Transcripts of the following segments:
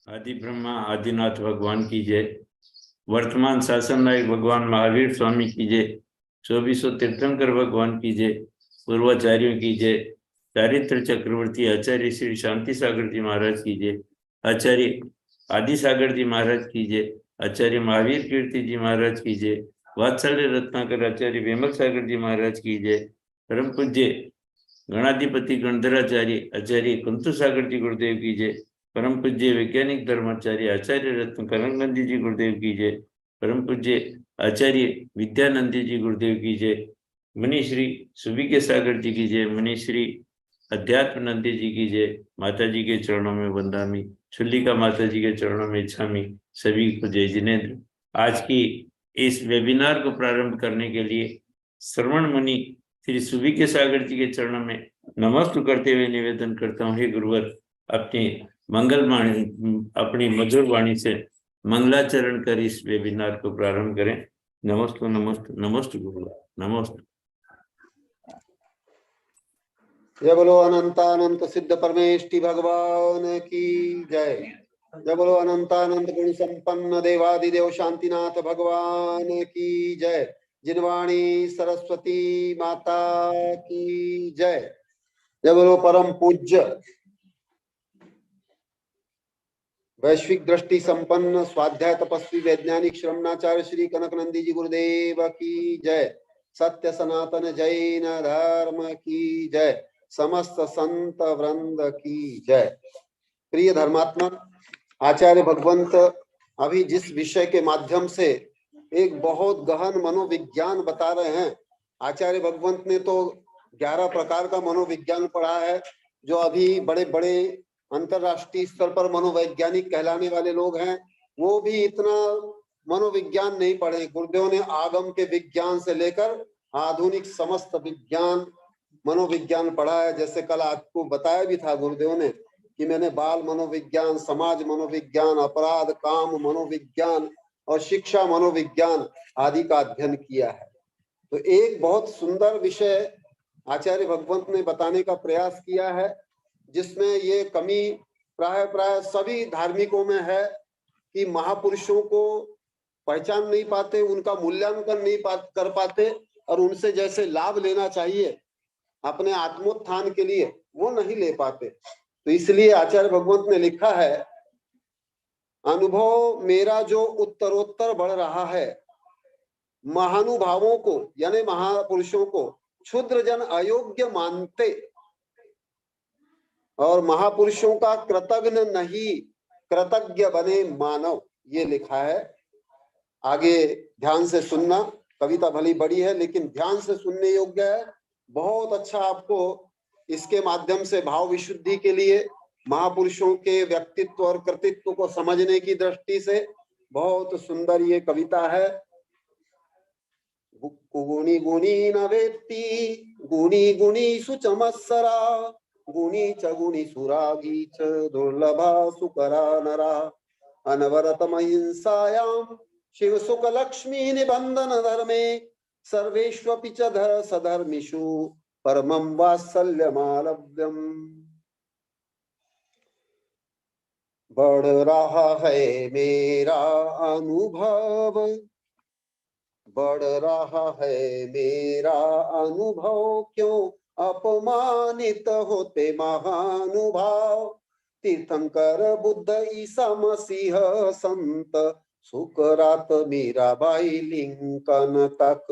आदि ब्रह्मा आदिनाथ भगवान की जय। वर्तमान शासन नायक भगवान महावीर स्वामी की जय। 2400 तीर्थंकर भगवान की जय। पूर्वाचार्यों की जय। चारित्र चक्रवर्ती आचार्य श्री शांति सागर जी महाराज की जय। आचार्य आदि सागर जी महाराज की जय। आचार्य महावीर कीर्ति जी महाराज की जय। वात्सल्य रत्नाकर आचार्य विमल सागर जी महाराज की जय। परम पूज्य गणाधिपति गणधराचार्य आचार्य कुंतु सागर जी गुरुदेव की जय। परम पूज्य वैज्ञानिक धर्माचार्य आचार्य रत्न कलंगनंदी जी गुरुदेव की जय। परम पूज्य आचार्य विद्यानंदी जी गुरुदेव की जय। मनीश्री सुबीके सागर जी की जय। मनीश्री अध्यात्मनंदी जी की जय। माता जी के चरणों में वंदामी। छुल्लिका माता जी के चरणों में इच्छामी। सभी को जय जिनेन्द्र। आज की इस वेबिनार को प्रारंभ करने के लिए श्रवण मुनि श्री सुबीके सागर जी के चरणों में नमस्कार करते हुए निवेदन करता हूँ, हे गुरुवर अपनी मंगल वाणी अपनी मधुर वाणी से मंगलाचरण कर इस वेबिनार को प्रारंभ करें। नमस्ते नमस्ते नमस्ते गुरुवर नमस्ते। जय बोलो अनंतानंत सिद्ध परमेष्टि भगवान की जय। जय बोलो अनंतानंत गुण संपन्न देवादिदेव शांतिनाथ भगवान की जय। जिनवाणी सरस्वती माता की जय। जय बोलो परम पूज्य वैश्विक दृष्टि संपन्न स्वाध्याय तपस्वी वैज्ञानिक श्रमणाचार्य श्री कनकनंदी जी गुरुदेव की जय। सत्य सनातन जैन धर्म की जय। समस्त संत वृंद की जय। प्रिय धर्मात्मा, आचार्य भगवंत अभी जिस विषय के माध्यम से एक बहुत गहन मनोविज्ञान बता रहे हैं, आचार्य भगवंत ने तो 11 प्रकार का मनोविज्ञान पढ़ा है। जो अभी बड़े बड़े अंतरराष्ट्रीय स्तर पर मनोवैज्ञानिक कहलाने वाले लोग हैं, वो भी इतना मनोविज्ञान नहीं पढ़े। गुरुदेव ने आगम के विज्ञान से लेकर आधुनिक समस्त विज्ञान मनोविज्ञान पढ़ा है। जैसे कल आपको बताया भी था गुरुदेव ने कि मैंने बाल मनोविज्ञान, समाज मनोविज्ञान, अपराध काम मनोविज्ञान और शिक्षा मनोविज्ञान आदि का अध्ययन किया है। तो एक बहुत सुंदर विषय आचार्य भगवंत ने बताने का प्रयास किया है, जिसमें ये कमी प्राय सभी धार्मिकों में है कि महापुरुषों को पहचान नहीं पाते, उनका मूल्यांकन नहीं कर पाते और उनसे जैसे लाभ लेना चाहिए अपने आत्मोत्थान के लिए वो नहीं ले पाते। तो इसलिए आचार्य भगवंत ने लिखा है, अनुभव मेरा जो उत्तरोत्तर बढ़ रहा है, महानुभावों को यानी महापुरुषों को क्षुद्र जन अयोग्य मानते और महापुरुषों का कृतज्ञ नहीं कृतज्ञ बने मानव, ये लिखा है। आगे ध्यान से सुनना, कविता भली बड़ी है लेकिन ध्यान से सुनने योग्य है। बहुत अच्छा आपको इसके माध्यम से भाव विशुद्धि के लिए महापुरुषों के व्यक्तित्व और कृतित्व को समझने की दृष्टि से बहुत सुंदर ये कविता है। गुणी गुणी न वेत्ति गुणी गुणी सुचमत्सरा गुणी च गुणी सुरागी च दुर्लभा सुकरा नरा अनवरतम हिंसायाम शिव सुख लक्ष्मी निबंधन धर्मे सर्वेष्वपि च धर सधर्मिषु परमं वात्सल्यमालव्यम। बढ़ रहा है मेरा अनुभव, बढ़ रहा है मेरा अनुभव, क्यों अपमानित होते महानुभाव। तीर्थंकर बुद्ध ईसा मसीह संत सुकरात मीराबाई लिंकन तक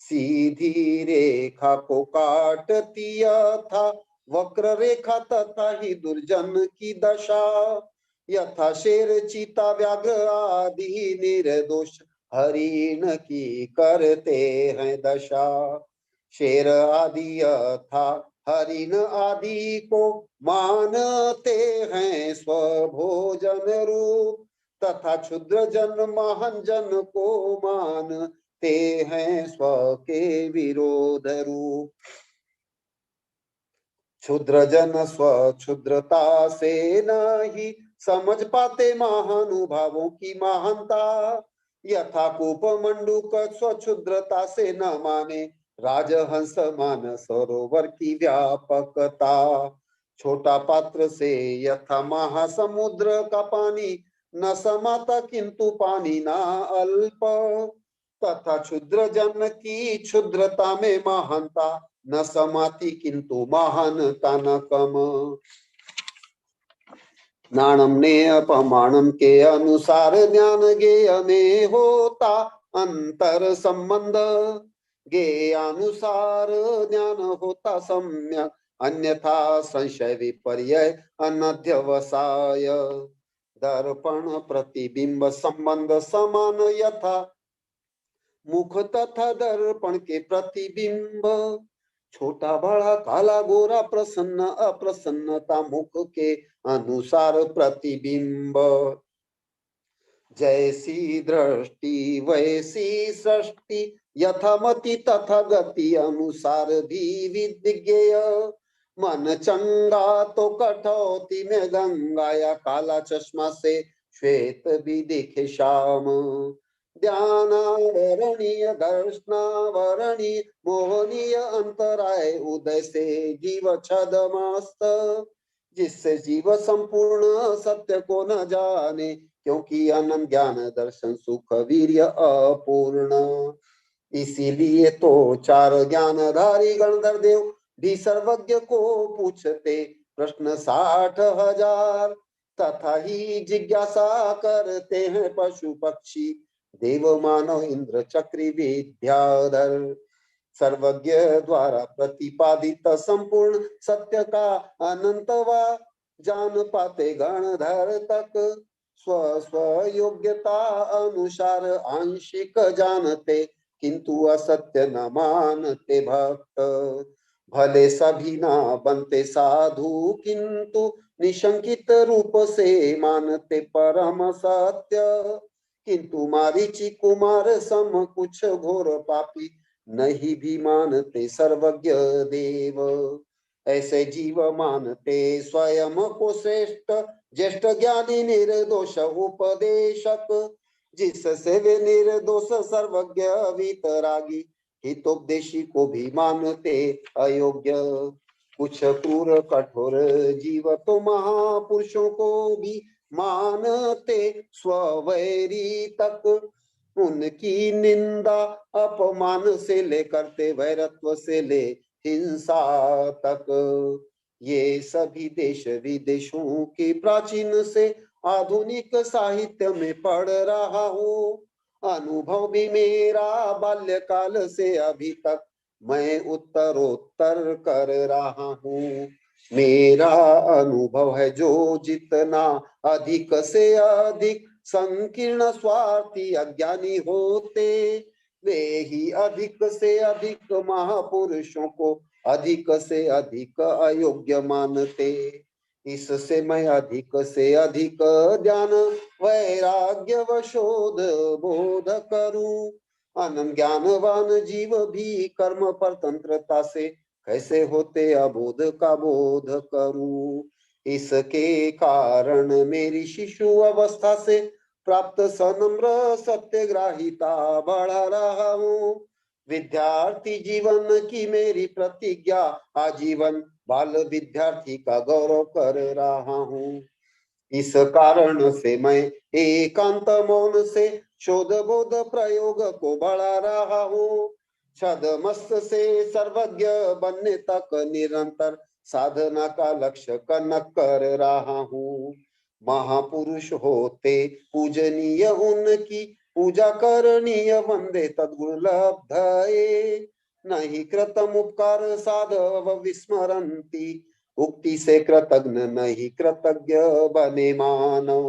सीधी रेखा को काटती था वक्र रेखा तथा ही दुर्जन की दशा। यथा शेर चीता व्याघ्र आदि निर्दोष हरिण की करते हैं दशा। शेर आदि यथा हरिण आदि को मानते हैं स्वभोजन रूप, तथा क्षुद्र जन महान जन को मानते हैं स्व के विरोध रूप। क्षुद्र जन स्व क्षुद्रता से नहीं समझ पाते महानुभावों की महानता। यथा कूप मंडूक स्वक्षुद्रता से न माने राजहंस मान सरोवर की व्यापकता। छोटा पात्र से यथा महासमुद्र का पानी न समाता किंतु पानी ना अल्प, तथा क्षुद्र जन की क्षुद्रता में महानता न समाती किंतु महानता न कम। नाणम ने अपमानम के अनुसार ज्ञान गेय में होता अंतर संबंध, गेयानुसार ज्ञान होता सम्यक, अन्यथा संशय विपर्य अनध्यवसाय। दर्पण प्रतिबिंब संबंध समान यथा मुख तथा दर्पण के प्रतिबिंब, छोटा बड़ा काला गोरा प्रसन्न अप्रसन्नता मुख के अनुसार प्रतिबिंब। जैसी दृष्टि वैसी सृष्टि, यथामति तथा गति अनुसार भी विज्ञेय। मन चंगा तो कटौती में गंगा, या काला चश्मा से श्वेत भी दिखे श्याम। ध्यानावरणीय दर्शनावरणीय मोहनीय अंतराय उदय से जीव छदमस्त, जिससे जीव संपूर्ण सत्य को न जाने, क्योंकि अनंत ज्ञान दर्शन सुख वीर्य अपूर्ण। इसीलिए तो चार ज्ञानधारी गणधर देव भी सर्वज्ञ को पूछते प्रश्न 60,000, तथा ही जिज्ञासा करते हैं पशु पक्षी देव मानव इंद्र चक्री विद्याधर। सर्वज्ञ द्वारा प्रतिपादित संपूर्ण सत्य का अनंतवा जान पाते गणधर तक, स्व स्व योग्यता अनुसार आंशिक जानते किंतु असत्य न मानते भक्त। भले सभी ना बनते साधु किंतु निशंकित रूप से मानते परम सत्य, किंतु मारीची कुमार सम कुछ घोर पापी नहीं भी मानते सर्वज्ञ देव। ऐसे जीव मानते स्वयं को श्रेष्ठ ज्येष्ठ ज्ञानी निर्दोष उपदेशक, जिससे वे निर्दोष सर्वज्ञ वितरागी हितोपदेशी को भी मानते अयोग्य। कुछ क्रूर कठोर जीव तो महापुरुषों को भी मानते स्ववैरी तक, उनकी निंदा अपमान से ले करते वैरत्व से ले हिंसा तक। ये सभी देश विदेशों की प्राचीन से आधुनिक साहित्य में पढ़ रहा हूँ। अनुभव भी मेरा बाल्यकाल से अभी तक मैं उत्तरोत्तर कर रहा हूँ। मेरा अनुभव है जो जितना अधिक से अधिक संकीर्ण स्वार्थी अज्ञानी होते, वे ही अधिक से अधिक महापुरुषों को अधिक से अधिक अयोग्य मानते। इससे मैं अधिक से अधिक ज्ञान वैराग्य व शोध बोध करूं। अनंत ज्ञानवान जीव भी कर्म परतंत्रता से कैसे होते अबोध का बोध करूं। इसके कारण मेरी शिशु अवस्था से प्राप्त सनम्र सत्यग्राहिता बढ़ा रहा हूँ। विद्यार्थी जीवन की मेरी प्रतिज्ञा आजीवन बाल विद्यार्थी का गौरव कर रहा हूँ। इस कारण से मैं एकांत मौन से शोध बोध प्रयोग को बढ़ा रहा हूँ। छदमस्त से सर्वज्ञ बनने तक निरंतर साधना का लक्ष्य कनक कर रहा हूँ। महापुरुष होते पूजनीय उनकी पूजा करणीय वंदे तद्गुण लब्धये, नहीं कृतम उपकार साधव विस्मरन्ति, उक्ति से कृतज्ञ नहीं कृतज्ञ बने मानव।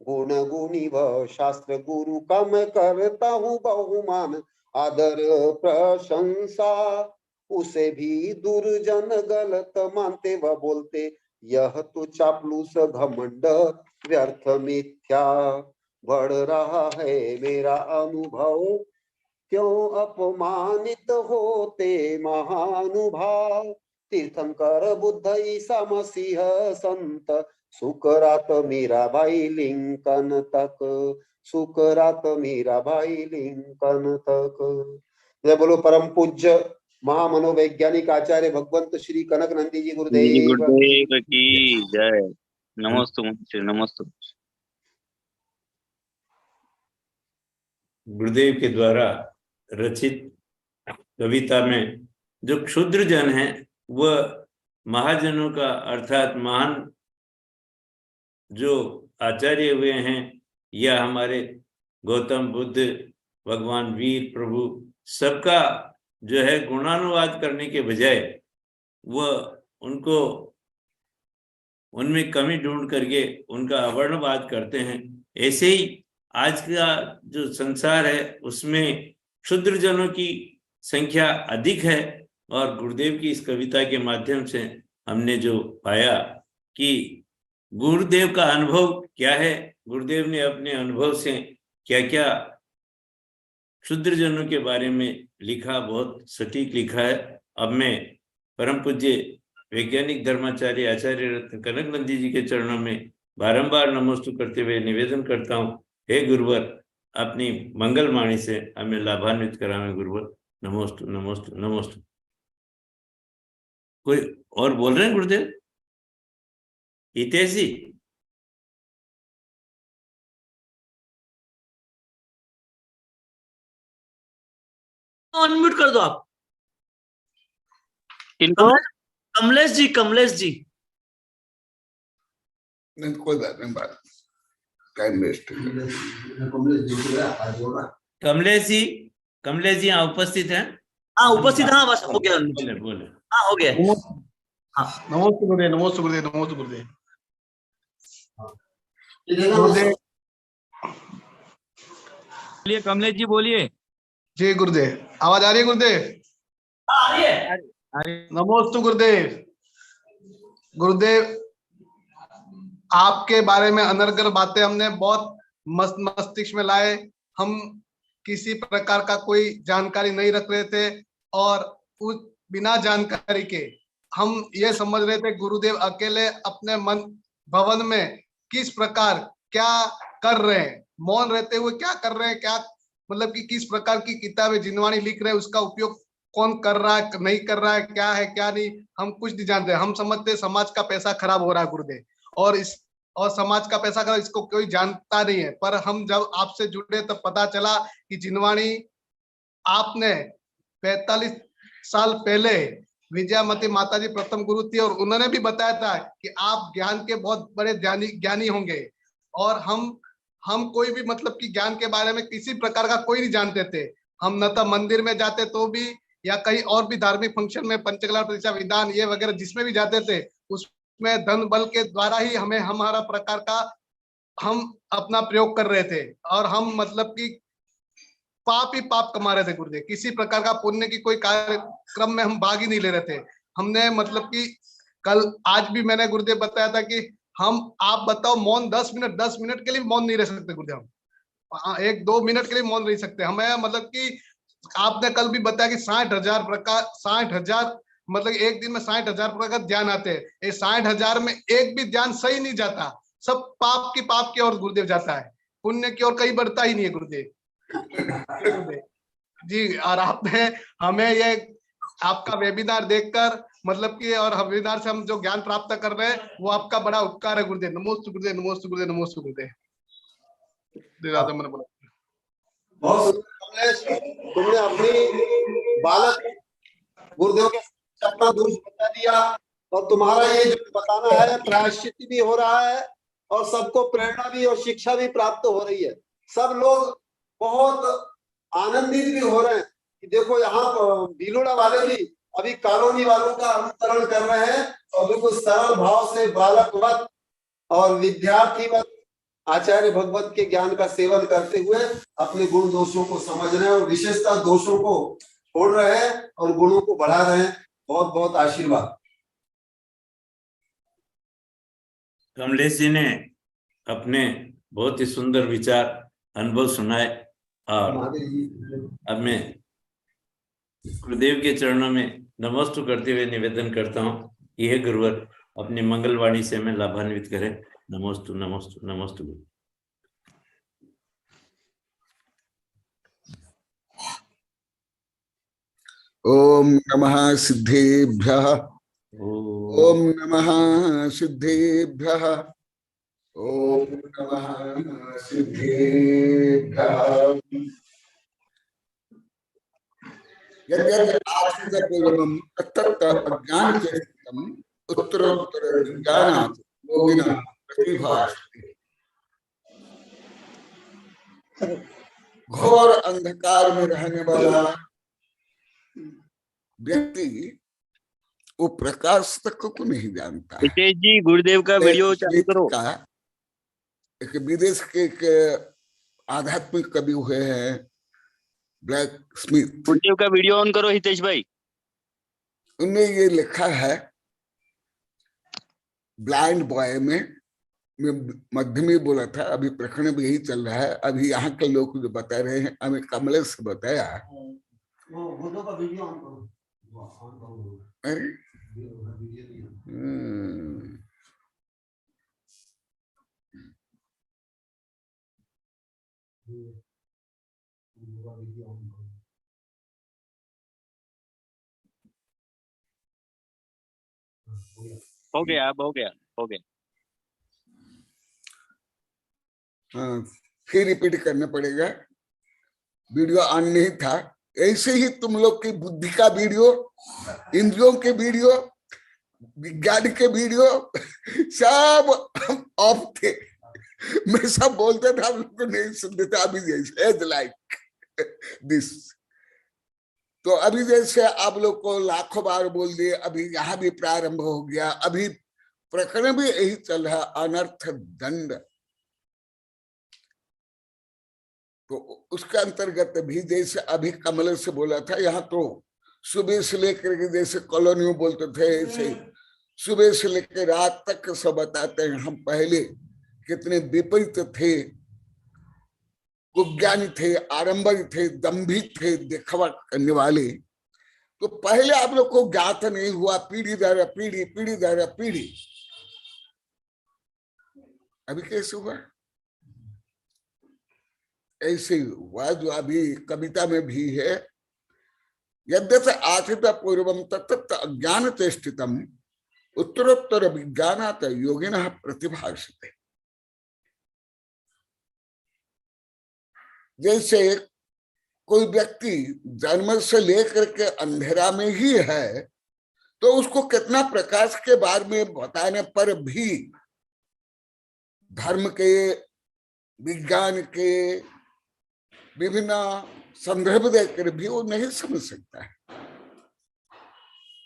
गुण गुणी व शास्त्र गुरु का मैं करता हूँ बहुमान आदर प्रशंसा, उसे भी दुर्जन गलत मानते व बोलते यह तो चापलूस घमंड व्यर्थ मिथ्या। बढ़ रहा है मेरा अनुभव, क्यों अपमानित होते महानुभाव। तीर्थंकर बुद्ध ईसा मसीह संत सुकरात मीराबाई लिंकन तक, सुकरात मीराबाई लिंकन तक। जय बोलो परम पूज्य महामनोवैज्ञानिक आचार्य भगवंत श्री कनक नंदी जी गुरुदेव गुरुदेव की जय। नमोस्तु मुझे, नमोस्तु। गुरुदेव के द्वारा रचित कविता में जो क्षुद्र जन है वह महाजनों का अर्थात महान जो आचार्य हुए हैं या हमारे गौतम बुद्ध, भगवान वीर, प्रभु सबका जो है गुणानुवाद करने के बजाय वह उनको उनमें कमी ढूंढ करके उनका अवर्णवाद करते हैं। ऐसे ही आज का जो संसार है उसमें क्षुद्र जनों की संख्या अधिक है और गुरुदेव की इस कविता के माध्यम से हमने जो पाया कि गुरुदेव का अनुभव क्या है, गुरुदेव ने अपने अनुभव से क्या क्या क्षुद्र जनों के बारे में लिखा, बहुत सटीक लिखा है। अब मैं परम पूज्य वैज्ञानिक धर्माचार्य आचार्य रत्न कनक नंदी जी के चरणों में बारंबार नमोस्तु करते हुए निवेदन करता हूँ, हे गुरुवर अपनी मंगलवाणी से हमें लाभान्वित करावें। गुरुवर नमोस्तु नमोस्तु नमोस्तु। कोई और बोल रहे हैं गुरुदेव? हितेशी अनम्यूट कर दो आप। किनको? कमलेश जी, कमलेश जी। नहीं कोई बात नहीं, बात टाइम वेस्ट। कमलेश जी यहाँ उपस्थित हैं? हाँ उपस्थित, हाँ बस हो गया। बोले बोले। हाँ हो गया। हाँ नमस्ते गुरुदेव, नमस्ते गुरुदेव, नमस्ते गुरुदेव। बोलिए कमलेश जी, बोलिए। जी गुरुदेव, आवाज आ रही है गुरुदेव? आ रही है। नमोस्तु गुरुदेव। गुरुदेव आपके बारे में अनर्गल बातें हमने बहुत मस्तिष्क में लाए। हम किसी प्रकार का कोई जानकारी नहीं रख रहे थे और उस बिना जानकारी के हम ये समझ रहे थे गुरुदेव अकेले अपने मन भवन में किस प्रकार क्या कर रहे हैं, मौन रहते हुए क्या कर रहे हैं, क्या मतलब कि किस प्रकार की किताबें जिनवाणी लिख रहे हैं, उसका उपयोग कौन कर रहा है, नहीं कर रहा है, क्या है क्या नहीं, हम कुछ नहीं जानते। हम समझते समाज का पैसा खराब हो रहा है गुरुदेव, और समाज का पैसा खराब इसको कोई जानता नहीं है। पर हम जब आपसे जुड़े तब पता चला कि जिनवाणी आपने 45 साल पहले विजयामती माता जी प्रथम गुरु थी और उन्होंने भी बताया था कि आप ज्ञान के बहुत बड़े ज्ञानी होंगे। और हम कोई भी मतलब कि ज्ञान के बारे में किसी प्रकार का कोई नहीं जानते थे। हम न तो मंदिर में जाते तो भी या कहीं और भी धार्मिक फंक्शन में पंचकला प्रतिष्ठा विधान ये वगैरह जिसमें भी जाते थे उसमें धन बल के द्वारा ही हमें हमारा प्रकार का हम अपना प्रयोग कर रहे थे और हम मतलब कि पाप ही पाप कमा रहे थे गुरुदेव। किसी प्रकार का पुण्य की कोई कार्यक्रम में हम भाग ही नहीं ले रहे थे। हमने मतलब कि कल आज भी मैंने गुरुदेव बताया था कि हम आप बताओ मौन 10 मिनट के लिए मौन नहीं रह सकते गुरुदेव। हम 1-2 मिनट के लिए मौन रह सकते। हमें मतलब कि आपने कल भी बताया कि 60,000 मतलब एक दिन में 60,000 प्रकार का ध्यान आते हैं। ये 60,000 में एक भी ध्यान सही नहीं जाता, सब पाप की ओर गुरुदेव जाता है, पुण्य की ओर कहीं बढ़ता ही नहीं है गुरुदेव जी। और आपने हमें ये आपका वेबिनार देखकर मतलब कि और वेबिनार से हम जो ज्ञान प्राप्त कर रहे हैं वो आपका बड़ा उपकार है गुरुदेव। नमोस्तु गुरुदेव, नमोस्तु गुरुदेव, नमोस्तु गुरुदेव। बहुत कमलेश, तुमने अपनी बालक गुरुदेव के अपना दोष बता दिया और तुम्हारा ये जो बताना है प्रायश्चित भी हो रहा है और सबको प्रेरणा भी और शिक्षा भी प्राप्त हो रही है। सब लोग बहुत आनंदित भी हो रहे हैं कि देखो यहाँ भीलुड़ा वाले भी अभी कॉलोनी वालों का अनुकरण कर रहे हैं और बिल्कुल सरल भाव से बालकवत और विद्यार्थीवत आचार्य भगवत के ज्ञान का सेवन करते हुए अपने गुण दोषों को समझ रहे हैं और विशेषतः दोषों को छोड़ रहे हैं और गुणों को बढ़ा रहे हैं। बहुत बहुत आशीर्वाद। कमलेश जी ने अपने बहुत ही सुंदर विचार अनुभव सुनाए और अब मैं गुरुदेव के चरणों में नमस्तु करते हुए निवेदन करता हूँ कि हे गुरुवर अपनी मंगलवाणी से हमें लाभान्वित करें। नमस्तु नमस्तु नमस्तु। ओम नमः सिद्धेभ्यः। ओम ओम नमः सिद्धेभ्यः। ओम नमः सिद्धेभ्यः। यद्यद् आश्रितपूर्वं तत्तत् अज्ञानचेष्टितम् उत्तरोत्तर विज्ञानात् योगिनः प्रतिभासते। घोर अंधकार में रहने वाला व्यक्ति वो प्रकाश तक को नहीं जानता है। हितेश जी गुरुदेव का वीडियो चालू करो। का एक विदेश के एक आध्यात्मिक कवि हुए हैं ब्लैक स्मिथ, गुरुदेव का वीडियो ऑन करो हितेश भाई। उनने ये लिखा है ब्लाइंड बॉय में, मैं मध्य में बोला था, अभी प्रकरण भी यही चल रहा है। अभी यहाँ के लोग जो बता रहे हैं, हमें कमलेश से बताया। अरे हो गया, अब हो गया, हो गया। हाँ, फिर रिपीट करना पड़ेगा। वीडियो ऑन नहीं था। ऐसे ही तुम लोग की बुद्धि का वीडियो, इंद्रियों के वीडियो, विज्ञान के वीडियो सब ऑफ थे। मैं सब बोलते था, आप लोग को नहीं सुनते थे। अभी जैसे लाइक दिस, तो अभी जैसे आप लोग को लाखों बार बोल दिए, अभी यहाँ भी प्रारंभ हो गया। अभी प्रकरण भी यही चल रहा, अनर्थ दंड। तो उसके अंतर्गत भी जैसे अभी कमल से बोला था, यहाँ तो सुबह से लेकर के जैसे कॉलोनियों बोलते थे, ऐसे सुबह से लेकर रात तक सब बताते हैं। हम पहले कितने विपरीत थे, कुज्ञानी थे, आरंभिक थे, दंभिक थे, दिखावा करने वाले। तो पहले आप लोग को ज्ञात नहीं हुआ, पीढ़ी दर पीढ़ी, पीढ़ी दर पीढ़ी। अभी कैसे हुआ? ऐसे हुआ जो अभी कविता में भी है, यद्यत आश्रित पूर्वम तत्त अज्ञान चेष्टितम उत्तरोत्तर विज्ञानात् योगिनः प्रतिभासते। जैसे कोई व्यक्ति जन्म से लेकर के अंधेरा में ही है, तो उसको कितना प्रकाश के बारे में बताने पर भी धर्म के, विज्ञान के विभिन्न संदर्भ देकर भी वो नहीं समझ सकता है।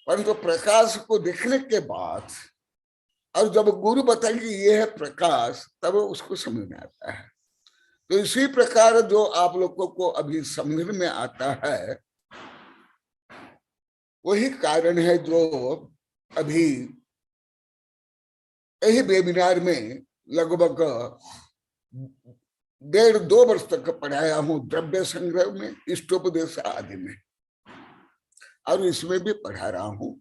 परंतु प्रकाश को देखने के बाद और जब गुरु बताएंगे ये है प्रकाश, तब उसको समझ में आता है। तो इसी प्रकार जो आप लोगों को अभी समझ में आता है, वही कारण है जो अभी यही वेबिनार में लगभग 1.5-2 वर्ष तक पढ़ाया हूं, द्रव्य संग्रह में, इष्टोपदेश आदि में, और इसमें भी पढ़ा रहा हूं।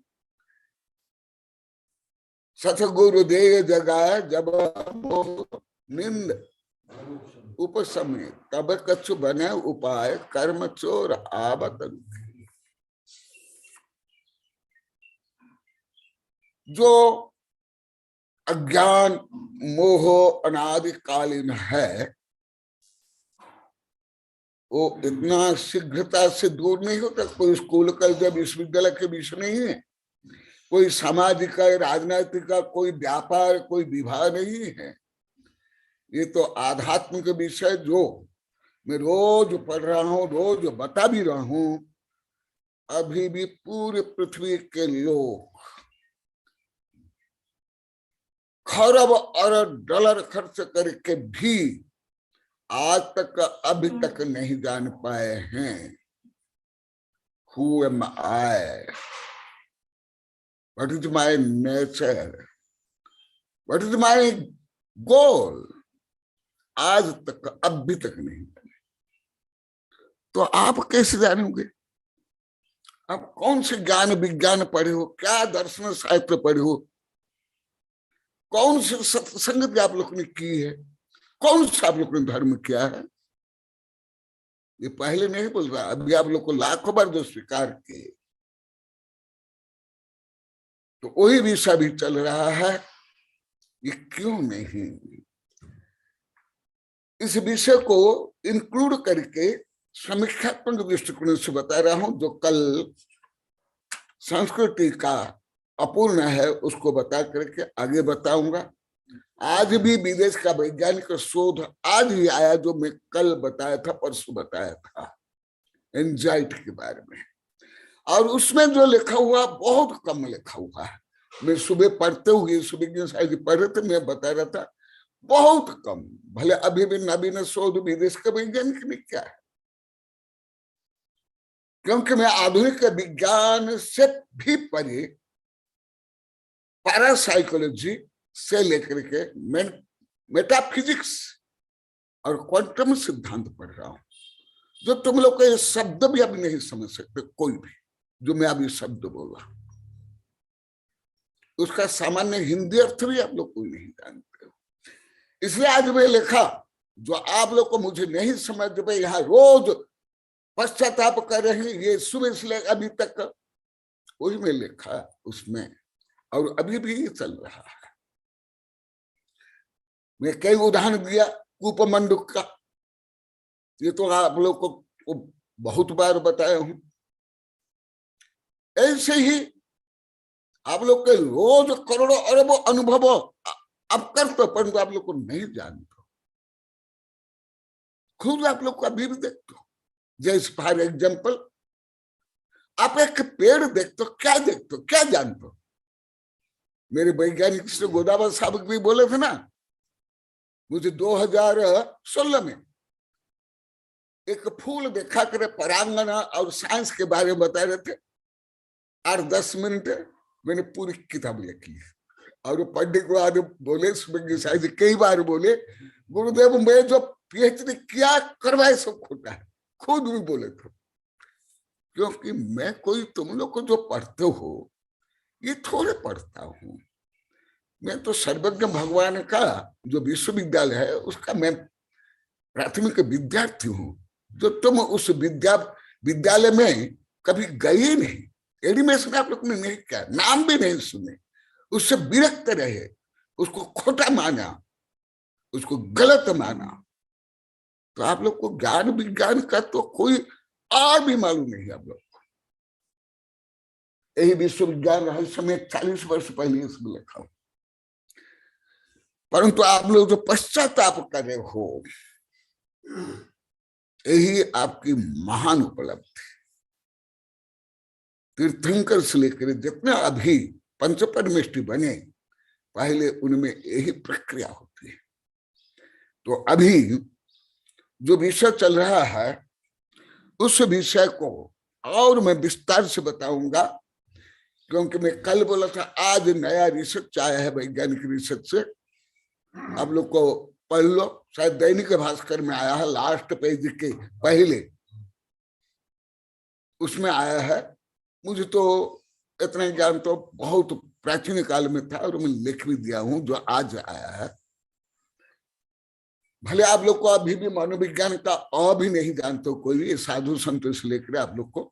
सतगुरुदेव जगाए जब निंद उपसमय, तब कछु बने उपाय, कर्म चोर आवत। जो अज्ञान मोह अनादिकालीन है, वो इतना शीघ्रता से दूर नहीं होता। कोई स्कूल कॉलेज विश्वविद्यालय के विषय नहीं है, कोई सामाजिक राजनीतिक का कोई व्यापार, कोई विवाह नहीं है। ये तो आध्यात्मिक विषय जो मैं रोज पढ़ रहा हूँ, रोज बता भी रहा हूँ। अभी भी पूरे पृथ्वी के लोग खरब अरब डॉलर खर्च करके भी आज तक अभी तक नहीं जान पाए हैं Who am I? What is my nature? What is my goal? आज तक, अभी तक नहीं। तो आप कैसे जानोगे? आप कौन से ज्ञान विज्ञान पढ़े हो, क्या दर्शन साहित्य पढ़े हो, कौन सी सत्संगत आप लोग ने की है, कौन सा आप लोग ने धर्म किया है? ये पहले नहीं बोल रहा, अभी आप लोग को लाखों बार जो स्वीकार किए, तो वही विषय भी चल रहा है। ये क्यों नहीं, इस विषय को इंक्लूड करके समीक्षात्मक दृष्टिकोण से बता रहा हूं। जो कल संस्कृति का अपूर्ण है उसको बता करके आगे बताऊंगा। आज भी विदेश का वैज्ञानिक शोध आज ही आया, जो मैं कल बताया था, परसों बताया था, एंजाइटी के बारे में। और उसमें जो लिखा हुआ बहुत कम लिखा हुआ है। मैं सुबह पढ़ते हुए, सुबह शायद पढ़ रहे थे, मैं बता रहा था बहुत कम। भले अभी भी नवीन शोध विदेश का वैज्ञानिक में क्या है, क्योंकि मैं आधुनिक विज्ञान से भी परे पैरासाइकोलॉजी से लेकर के मेटाफिजिक्स और क्वांटम सिद्धांत पढ़ रहा हूं, जो तुम लोग को ये शब्द भी अभी नहीं समझ सकते। कोई भी जो मैं अभी शब्द बोला उसका सामान्य हिंदी अर्थ भी आप लोग कोई नहीं जानते हो। इसलिए आज मैं लिखा, जो आप लोग को मुझे नहीं समझ में यहाँ रोज पश्चाताप कर रहे हैं, ये सुबह से अभी तक वही मैं लिखा उसमें, और अभी भी ये चल रहा है। मैं कई उदाहरण दिया कूपमंडूक का, ये तो आप लोग को बहुत बार बताया हूं। ऐसे ही आप लोग के रोज करोड़ों अरबों अनुभव अब करते, परंतु आप लोग को नहीं जानते। खुद आप लोग को अभी भी देखते हो। जैसे फॉर एग्जाम्पल, आप एक पेड़ देखते हो, क्या देखते हो, क्या जानते हो? मेरे वैज्ञानिक से गोदावरी साहब भी बोले थे ना, मुझे 2016 में एक फूल देखा कर परांगण और साइंस के बारे में बता रहे थे। 8-10 मिनट मैंने पूरी किताब लिखी और पढ़ने के बाद बोले, शायद कई बार बोले, गुरुदेव मैं जो पीएचडी किया करवाए सब खोटा है। खुद भी बोले थे, क्योंकि मैं कोई तुम लोग को जो पढ़ते हो ये थोड़े पढ़ता हूं। मैं तो सर्वज्ञ भगवान का जो विश्वविद्यालय है उसका मैं प्राथमिक विद्यार्थी हूं। जो तुम उस विद्यालय में कभी गए नहीं, एडमिशन आप लोग ने नहीं किया, नाम भी नहीं सुने, उससे विरक्त रहे, उसको खोटा माना, उसको गलत माना, तो आप लोग को ज्ञान विज्ञान का तो कोई और भी मालूम नहीं। आप लोग को यही विश्वविज्ञान रहस्य में 40 वर्ष पहले इसमें लिखा हूं। परंतु आप लोग जो पश्चाताप कर रहे हो, यही आपकी महान उपलब्धि। तीर्थंकर से लेकर जितने अभी पंचपरमेष्टि बने, पहले उनमें यही प्रक्रिया होती है। तो अभी जो विषय चल रहा है उस विषय को और मैं विस्तार से बताऊंगा, क्योंकि मैं कल बोला था आज नया रिसर्च आया है, वैज्ञानिक रिसर्च से। आप लोग को पढ़ लो, शायद दैनिक भास्कर में आया है, लास्ट पेज के पहले उसमें आया है। मुझे तो इतना ज्ञान तो बहुत प्राचीन काल में था और मैं लिख भी दिया हूं, जो आज आया है। भले आप लोग को अभी भी मनोविज्ञान का भी नहीं जानते हो कोई भी, साधु संत से लेकर आप लोग को,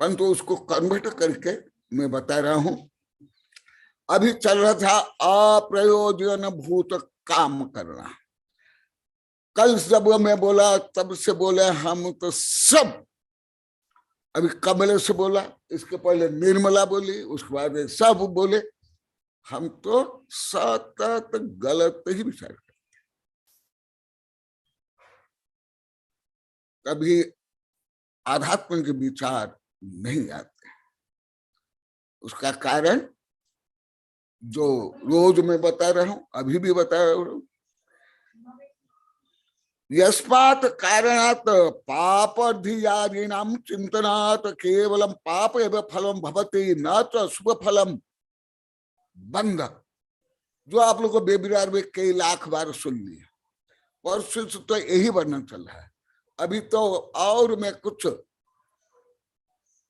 परंतु उसको कन्वर्ट करके मैं बता रहा हूं। अभी चल रहा था अप्रयोजन भूत काम करना। कल जब मैं बोला तब से बोले हम तो सब, अभी कमले से बोला, इसके पहले निर्मला बोली, उसके बाद सब बोले, हम तो सतत गलत ही विचार करते, कभी आध्यात्म के विचार नहीं आते। उसका कारण जो रोज मैं बता रहा हूं, अभी भी बता रहा हूं, यस्मात् कारणात् पापाधियादीनां चिंतनात् केवलम पाप एव फलम भवति न च शुभ फलम। बंध जो आप लोग को बेबिरार में कई लाख बार सुन लिया, परसों से तो यही वर्णन चल रहा है। अभी तो और मैं कुछ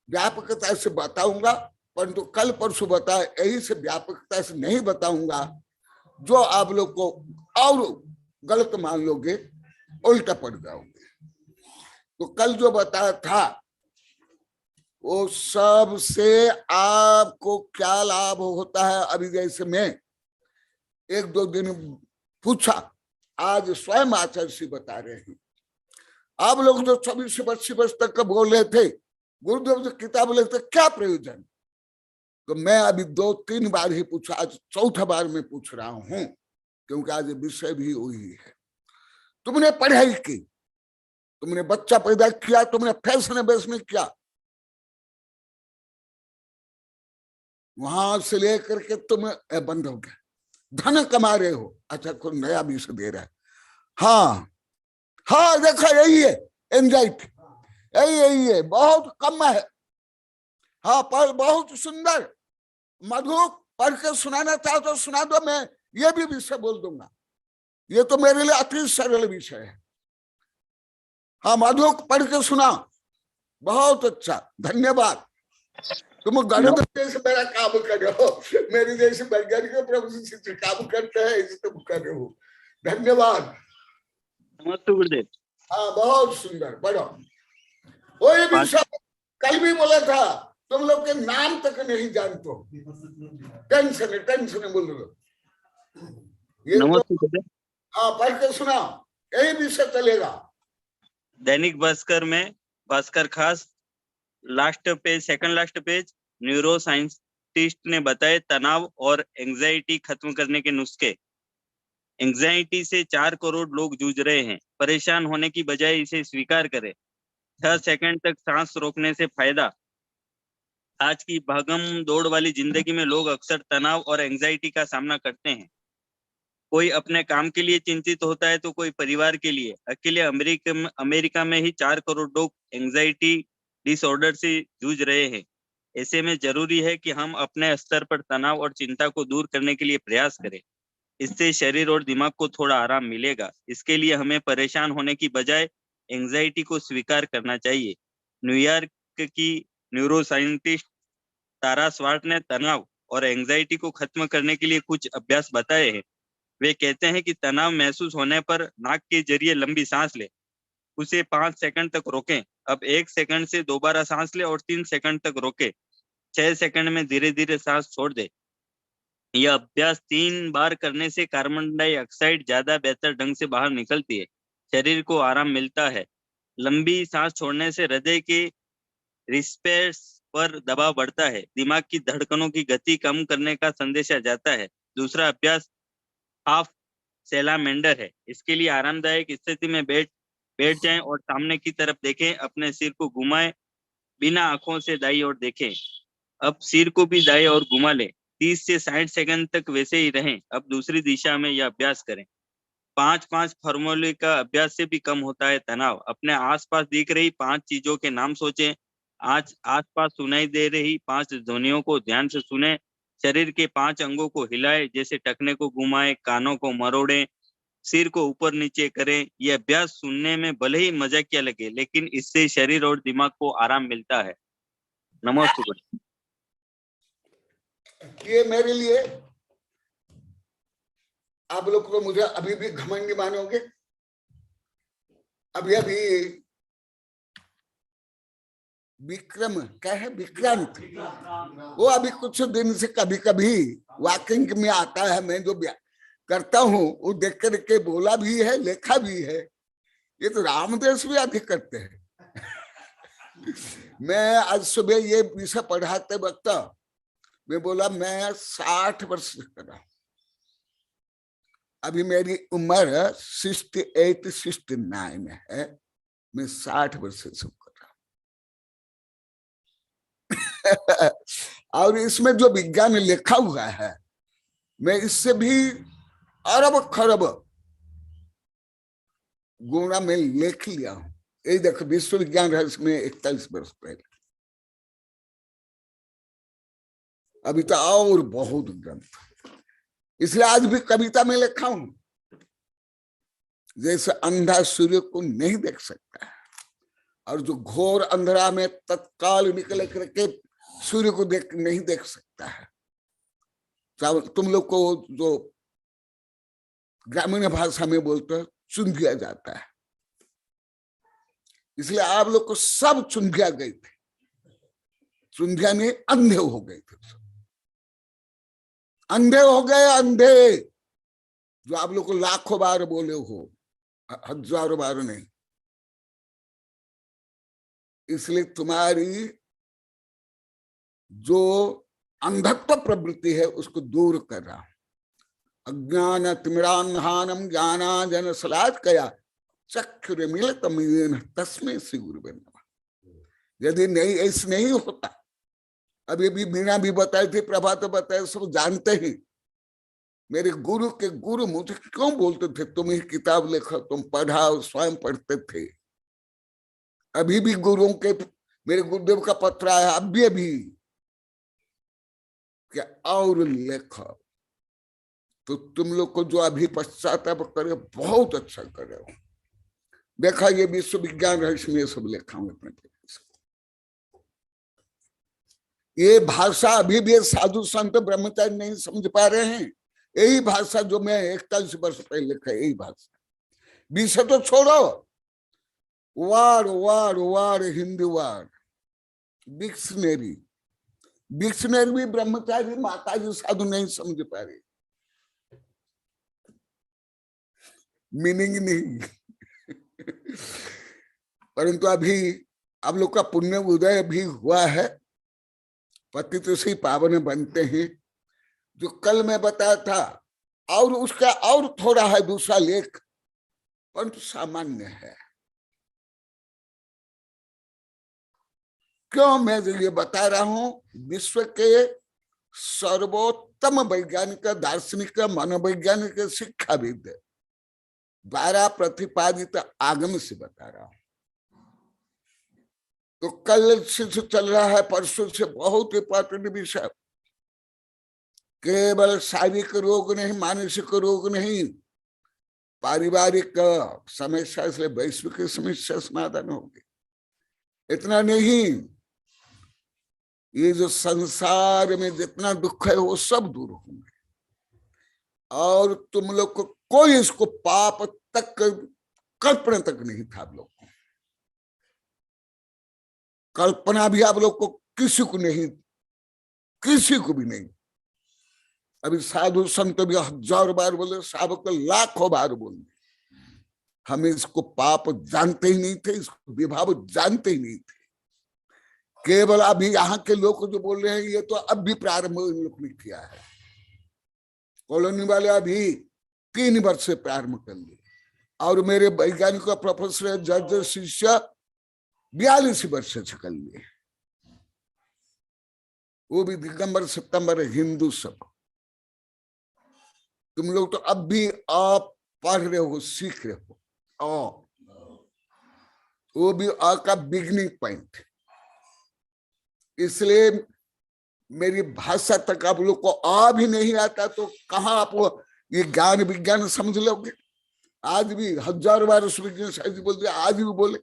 व्यापकता से बताऊंगा, परंतु कल परसों बताया यही से व्यापकता से नहीं बताऊंगा, जो आप लोग को और गलत मान लोगे, उल्टा पड़ जाओगे। तो कल जो बताया था वो सब से आपको क्या लाभ होता है। अभी जैसे मैं 1-2 दिन पूछा, आज स्वयं आचार्य श्री बता रहे हैं। आप लोग जो 24-25 वर्ष तक बोल रहे थे गुरुदेव जो किताब लिखते क्या प्रयोजन, तो मैं अभी 2-3 बार ही पूछा, आज चौथा बार मैं पूछ रहा हूं, क्योंकि आज विषय भी वही है। तुमने पढ़ाई की, तुमने बच्चा पैदा किया, तुमने फैशन बेस में किया, वहां से लेकर के तुम बंद हो गए, धन कमा रहे हो। अच्छा कोई नया विषय दे रहा है, हाँ हाँ देखो यही है एंजाइटी, यही है, बहुत कम है। हाँ पर बहुत सुंदर, मधु पढ़ के सुनाना चाहो तो सुना दो, मैं ये भी विषय बोल दूंगा, ये तो मेरे लिए अति सरल विषय है। हाँ मधु पढ़ के सुना, बहुत अच्छा, धन्यवाद। तुम गणित जैसे मेरा काम कर रहे हो, मेरी जैसे वैज्ञानिक प्रोफेसर काम करते हैं, इसे तुम कर रहे हो, धन्यवाद। नमस्ते गुरुदेव। हाँ बहुत सुंदर, पढ़ो। वही विषय कल भी बोला था, तुम लोग के नाम तक नहीं जानते हो, टेंशन बोल रहे हो। ये नमस्ते तो गुरुदेव। हाँ पढ़ के सुना, यही विषय चलेगा। दैनिक भास्कर में, भास्कर खास last page, second last page, neuro scientist ने बताए तनाव और एंजाइटी खत्म करने के नुस्खे। एंजाइटी से 4 करोड़ लोग जूझ रहे हैं। परेशान होने की बजाय इसे स्वीकार करें। 6 सेकंड तक सांस रोकने से फायदा। आज की भागम दौड़ वाली जिंदगी में लोग अक्सर तनाव और एंजाइटी का सामना करते हैं। कोई अपने काम के लिए चिंतित होता है तो कोई परिवार के लिए। अकेले अमेरिका में ही 4 करोड़ लोग एंजाइटी डिसऑर्डर से जूझ रहे हैं। ऐसे में जरूरी है कि हम अपने स्तर पर तनाव और चिंता को दूर करने के लिए प्रयास करें। इससे शरीर और दिमाग को थोड़ा आराम मिलेगा। इसके लिए हमें परेशान होने की बजाय एंजाइटी को स्वीकार करना चाहिए। न्यूयॉर्क की न्यूरो साइंटिस्ट तारा स्वार्ट ने तनाव और एंजाइटी को खत्म करने के लिए कुछ अभ्यास बताए हैं। वे कहते हैं कि तनाव महसूस होने पर नाक के जरिए लंबी सांस ले, उसे 5 सेकंड तक रोकें। अब 1 सेकंड से दोबारा सांस ले और 3 सेकंड तक रोके। 6 सेकंड में धीरे धीरे सांस छोड़ दे। यह अभ्यास 3 बार करने से कार्बन डाइऑक्साइड ज्यादा बेहतर ढंग से बाहर निकलती है, शरीर को आराम मिलता है। लंबी सांस छोड़ने से हृदय के रिस्पेस पर दबाव बढ़ता है, दिमाग की धड़कनों की गति कम करने का संदेशा जाता है। दूसरा अभ्यास हाफ सैलामेंडर है। इसके लिए आरामदायक स्थिति में बैठ जाएं और सामने की तरफ देखें। अपने सिर को घुमाएं, बिना आंखों से दाईं ओर देखें। अब सिर को भी दाईं ओर घुमा लें। 30 से 60 सेकंड तक वैसे ही रहें। अब दूसरी दिशा में यह अभ्यास करें। 5-5 फार्मूले का अभ्यास से भी कम होता है तनाव। अपने आसपास दिख रही 5 चीजों के नाम सोचें। आज आसपास सुनाई दे रही 5 ध्वनियों को ध्यान से सुने। शरीर के 5 अंगों को हिलाएं, जैसे टखने को घुमाएं, कानों को मरोड़ें, सिर को ऊपर नीचे करें। यह अभ्यास सुनने में भले ही मजाकिया लगे, लेकिन इससे शरीर और दिमाग को आराम मिलता है। नमस्ते। ये मेरे लिए, आप लोग तो मुझे अभी भी घमंडी मानोगे। अभी विक्रम क्या है, विक्रांत, वो अभी कुछ दिन से कभी कभी वॉकिंग में आता है। मैं जो करता हूँ वो देख करके बोला भी है, लिखा भी है। ये तो रामदेव भी अधिक करते हैं। मैं आज सुबह ये विषय पढ़ाते वक्त मैं बोला मैं 60 वर्ष कर रहा हूं। अभी मेरी उम्र 68-69 है। मैं 60 वर्ष से सब कर रहा हूं। और इसमें जो विज्ञान लिखा हुआ है, मैं इससे भी अरब खरब गुणा में लिख लिया हूं। यही देखो, विश्व विज्ञान रहस्य में 41 वर्ष पहले। अभी तो और बहुत ग्रंथ, इसलिए आज भी कविता में लिखा हूं, जैसे अंधा सूर्य को नहीं देख सकता है और जो घोर अंधेरा में तत्काल निकल करके सूर्य को नहीं देख सकता है। तुम लोग को जो ग्रामीण भाषा में बोलते हैं चुन दिया जाता है, इसलिए आप लोग को सब चुन दिया गए थे। सुंधिया नहीं, अंधे हो गए थे सब, अंधे हो गए, अंधे, जो आप लोग को लाखों बार बोले हो, हजारों बार नहीं। इसलिए तुम्हारी जो अंधत्व प्रवृत्ति है उसको दूर कर रहा हूं। अज्ञान तिमिरान्हानम ज्ञानांजन शलाकया चक्षुरुन्मीलितमेन तस्मै श्री गुरुवे नमः। यदि नहीं ऐसे नहीं होता, अभी भी मीना भी बताए थे, प्रभात बताए, सब जानते ही। मेरे गुरु के गुरु मुझे क्यों बोलते थे तुम ही किताब लिखो, तुम पढ़ाओ, स्वयं पढ़ते थे। अभी भी गुरुओं के, मेरे गुरुदेव का पत्र आया अभी क्या और लिखो, तो तुम लोग को जो अभी पश्चाताप करे बहुत अच्छा करे हो। देखा ये विश्व विज्ञान रहस्य में सब लिखा हूं अपने पेपर से। ये भाषा अभी भी साधु संत ब्रह्मचारी नहीं समझ पा रहे हैं। यही भाषा जो मैं 41 वर्ष पहले लिखा, यही भाषा। विषय तो छोड़ो, वार वार वार हिंदी वार, डिक्शनरी भी ब्रह्मचारी माताजी साधु नहीं समझ पा रहे, मीनिंग नहीं। परंतु अभी आप लोग का पुण्य उदय भी हुआ है, पतित से पावन बनते हैं। जो कल मैं बताया था, और उसका और थोड़ा है दूसरा लेख, परंतु सामान्य है। क्यों मैं ये बता रहा हूं? विश्व के सर्वोत्तम वैज्ञानिक, दार्शनिक, मनोवैज्ञानिक, शिक्षाविद द्वारा प्रतिपादित आगम से बता रहा हूं। तो कल से चल रहा है, परसों से बहुत इंपॉर्टेंट विषय, केवल शारीरिक रोग नहीं, मानसिक रोग नहीं, पारिवारिक समस्या से वैश्विक समस्या समाधान होगी। इतना नहीं, ये जो संसार में जितना दुख है वो सब दूर होंगे। और तुम लोग को कोई इसको पाप तक कल्पना तक नहीं था। आप लोग को कल्पना भी आप लोग को किसी को नहीं, किसी को भी नहीं। अभी साधु संत भी 1000 बार बोले, साधक लाखों बार बोले, हम इसको पाप जानते ही नहीं थे, इसको विभाव जानते ही नहीं थे। केवल अभी यहाँ के लोग जो बोल रहे हैं ये तो अब भी प्रारंभ इन लोग ने किया है। कॉलोनी वाले अभी 3 वर्ष से प्रारंभ कर लिए, और मेरे वैज्ञानिक प्रोफेसर जज शिष्य 42 वर्ष से कर लिए, वो भी दिसंबर सितंबर हिंदू सब। तुम लोग तो अब भी आप पढ़ रहे हो, सीख रहे हो, और वो भी का बिगनिंग पॉइंट। इसलिए मेरी भाषा तक आप लोग को आ भी नहीं आता तो कहाँ आप ये ज्ञान विज्ञान समझ लोगे। आज भी 1000 बार विज्ञान शायद बोल दिया, आज भी बोले,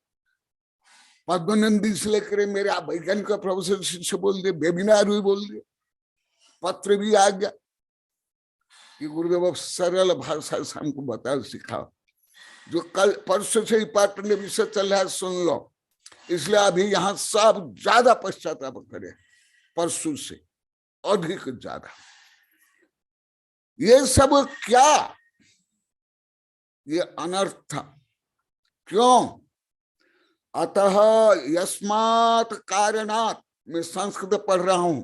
पद्मनंदी से लेकर मेरे आप वैज्ञानिक प्रोफेसर शिष्य बोल दिए, वेबिनार भी बोल दिए, पत्र भी आ गया कि गुरुदेव अब सरल भाषा से हमको बताओ, सिखाओ। जो कल परसों से ही पाटन विषय चल रहा है सुन लो। इसलिए अभी यहाँ सब ज्यादा पश्चाताप करे, परसों से अधिक ज्यादा। ये सब क्या, ये अनर्थ। क्यों? अतः यस्मात् कारणात्, मैं संस्कृत पढ़ रहा हूं,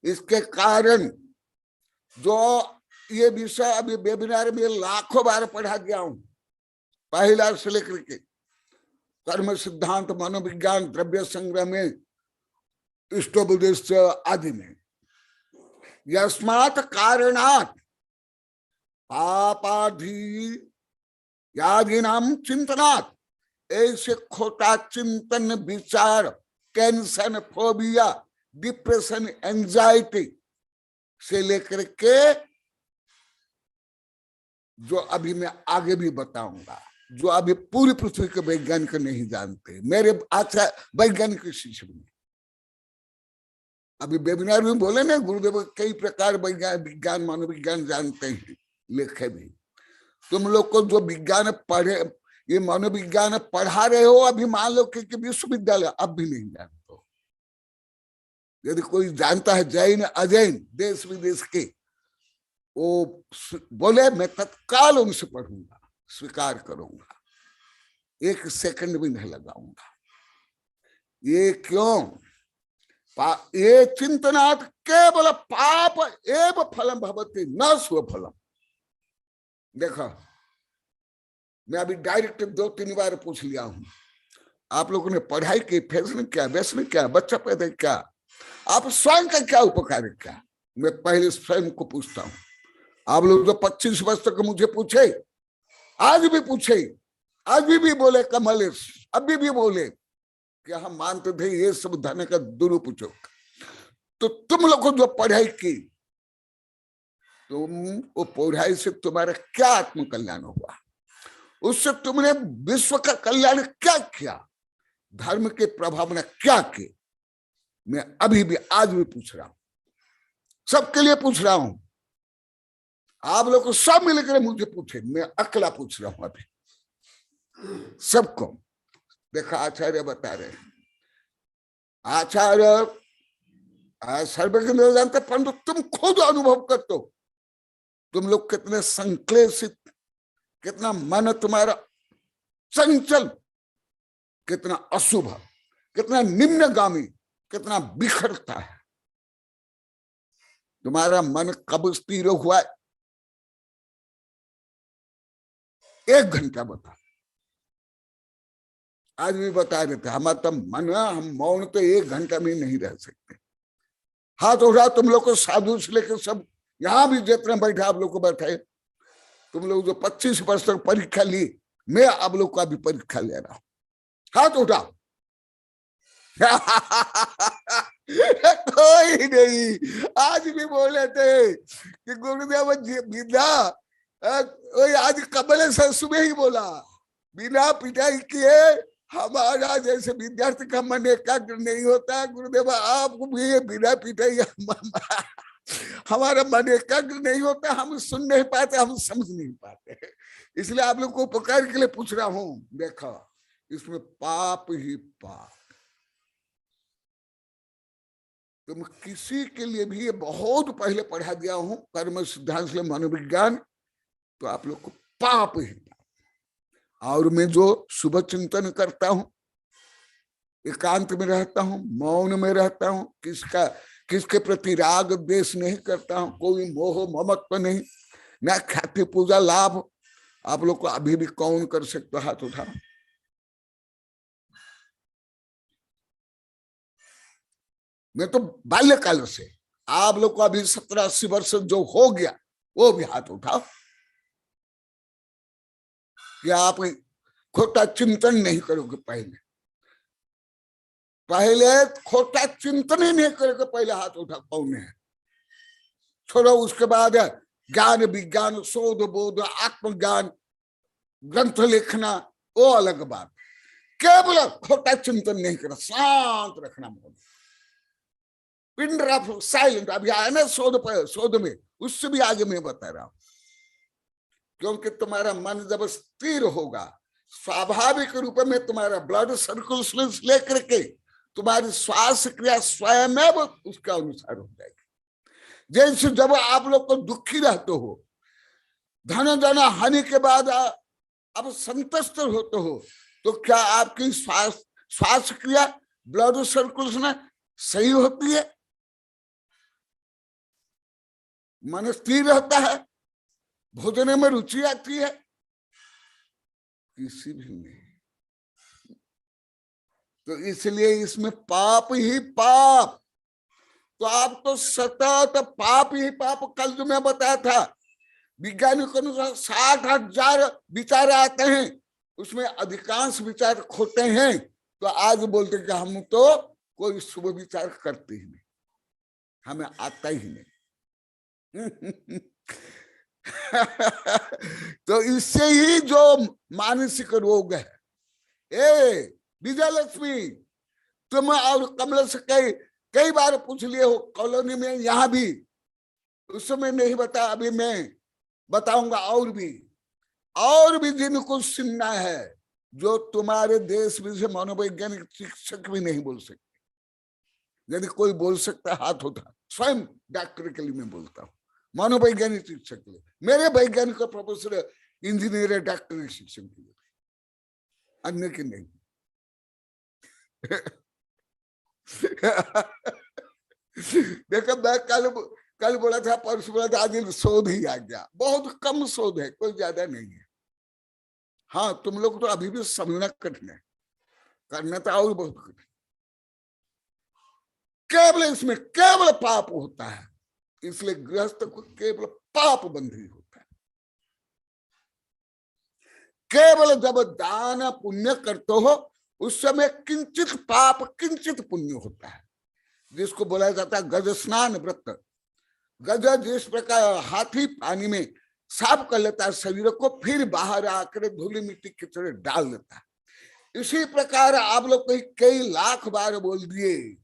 इसके कारण जो ये विषय अभी वेबिनार में लाखों बार पढ़ा गया हूं, पहला से लेकर के कर्म सिद्धांत, मनोविज्ञान, द्रव्य संग्रह में, इष्टोपदेश आदि में। यस्मात् कारणात् पापाधि यादीनाम चिंतनात्, ऐसे खोटा चिंतन विचार, टेंशन, फोबिया, डिप्रेशन, एंजाइटी से लेकर के जो अभी मैं आगे भी बताऊंगा, जो अभी पूरी पृथ्वी के वैज्ञानिक नहीं जानते, मेरे आचार्य वैज्ञानिक शिष्य भी। अभी वेबिनार में बोले ना, गुरुदेव कई प्रकार विज्ञान मनोविज्ञान जानते हैं, लिखे भी। तुम लोग को जो विज्ञान पढ़े, ये मनोविज्ञान पढ़ा रहे हो, अभी मान लो कि विश्वविद्यालय अब भी नहीं जानते हो। यदि कोई जानता है जैन अजैन देश विदेश के, वो बोले मैं तत्काल उनसे पढ़ूंगा, स्वीकार करूंगा, 1 सेकंड भी नहीं लगाऊंगा। ये क्यों? ये चिंतनात् केवल पाप एव फलम भवति न स्वफलम। देखो, मैं अभी डायरेक्ट 2-3 बार पूछ लिया हूं, आप लोगों ने पढ़ाई की, फैशन क्या, व्यसन क्या, बच्चा पैदा क्या, आप स्वयं का क्या उपकार क्या? मैं पहले स्वयं को पूछता हूं। आप लोग जो 25 वर्ष तक मुझे पूछे, आज भी पूछे, आज भी बोले कमलेश, अभी भी बोले कि हम मानते थे ये सब धन का दुरुपयोग। तो तुम लोग को जो पढ़ाई की, तुम वो पढ़ाई से तुम्हारा क्या आत्म कल्याण हुआ? उससे तुमने विश्व का कल्याण क्या किया? धर्म के प्रभाव ने क्या किया? मैं अभी भी आज भी पूछ रहा हूं, सबके लिए पूछ रहा हूं। आप लोग को सब मिलकर मुझे पूछे, मैं अकेला पूछ रहा हूं अभी सबको। देखा, आचार्य बता रहे हैं, आचार्य सर्वज्ञ नहीं जानते, परंतु तुम खुद अनुभव करते हो, तुम लोग कितने संक्लेशित, कितना मन तुम्हारा चंचल, कितना अशुभ, कितना निम्नगामी, कितना बिखरता है। तुम्हारा मन कब स्थिर हुआ? 1 घंटा बता। आज भी बता रहे थे, हमारा तो मन, हम मौन तो 1 घंटा में नहीं रह सकते। हाथ उठा तुम लोग को, साधु से लेकर सब, यहां भी जितने बैठे आप लोग को बैठे, तुम लोग जो 25 वर्ष तक परीक्षा ली, मैं आप लोग का भी परीक्षा ले रहा हूं। हाथ उठा। कोई नहीं। आज भी बोले थे कि गुरुदेव विद्या, आज कमल से सुबह ही बोला, बिना पिटाई किए हमारा जैसे विद्यार्थी का मन एकाग्र नहीं होता। गुरुदेव आपको भी बिना पिटाई हमारा मन एकाग्र नहीं होता, हम सुन नहीं पाते, हम समझ नहीं पाते। इसलिए आप लोग को उपकार के लिए पूछ रहा हूं। देखो, इसमें पाप ही पाप। तुम किसी के लिए भी ये बहुत पहले पढ़ा दिया हूं, कर्म सिद्धांत से मनोविज्ञान, तो आप लोग को पाप ही पाप। और मैं जो शुभ चिंतन करता हूं, एकांत में रहता हूं, मौन में रहता हूं, किसके प्रति राग द्वेष नहीं करता हूं, कोई मोह ममत्व नहीं, ना ख्याति पूजा लाभ। आप लोग को अभी भी कौन कर सकते हो? हाथ उठाओ। मैं तो बाल्यकाल से, आप लोग को अभी 70-80 वर्ष जो हो गया, वो भी हाथ उठाओ। कि आप खोटा चिंतन नहीं करोगे। पहले खोटा चिंतन ही नहीं करोगे, पहले हाथ उठा। कौन है? छोड़ो, उसके बाद ज्ञान विज्ञान, शोध बोध, आत्मज्ञान, ग्रंथ लिखना, वो अलग बात। केवल खोटा चिंतन नहीं करना, शांत रखना मन, पिन ड्रॉप साइलेंट। अभी आया ना शोध में, उससे भी आगे मैं बता रहा हूं। क्योंकि तुम्हारा मन जब स्थिर होगा, स्वाभाविक रूप में तुम्हारा ब्लड सर्कुलेशन लेकर के तुम्हारी श्वास क्रिया स्वयं उसका अनुसार हो जाएगी। जैसे जब आप लोग को दुखी रहते हो, धन जन हानि के बाद आप संतुष्ट होते हो, तो क्या आपकी श्वास क्रिया, ब्लड सर्कुलेशन सही होती है? मन स्थिर रहता है? भोजन में रुचि आती है? किसी भी नहीं। तो इसलिए इसमें पाप ही पाप। तो आप तो सतत पाप ही पाप। कल जो मैं बताया था, वैज्ञानिक के अनुसार 60,000 विचार आते हैं, उसमें अधिकांश विचार खोते हैं। तो आज बोलते कि हम तो कोई शुभ विचार करते ही नहीं, हमें आता ही नहीं। तो इससे ही जो मानसिक रोग है। विजय लक्ष्मी, तुम और कमल से कई बार पूछ लिए हो कॉलोनी में, यहां भी उस समय नहीं बता, अभी मैं बताऊंगा। और भी जिनको सुनना है, जो तुम्हारे देश में से मनोवैज्ञानिक शिक्षक भी नहीं बोल सकते, यदि कोई बोल सकता है हाथ उठा। स्वयं डॉक्टर के लिए मैं बोलता हूँ, मनोवैज्ञानिक शिक्षक के लिए, मेरे वैज्ञानिक प्रोफेसर इंजीनियर है, डॉक्टर शिक्षक के लिए, अन्य की नहीं। देखो मैं कल बोला था, परसों बोला था, आज शोध ही आ गया। बहुत कम शोध है, कोई ज्यादा नहीं है। हाँ तुम लोग तो अभी भी समझना कठिन है, करना तो और बहुत कठिन। केवल इसमें केवल पाप होता है, इसलिए गृहस्थ को केवल पाप बंधी होता है। केवल जब दान पुण्य करते हो उस समय किंचित पाप किंचित पुण्य होता है, जिसको बोला जाता है गज स्नान व्रत। गज जिस प्रकार हाथी पानी में साफ कर लेता है शरीर को, फिर बाहर आकर धूली मिट्टी की तरह डाल देता है, इसी प्रकार आप लोग कई लाख बार बोल दिए।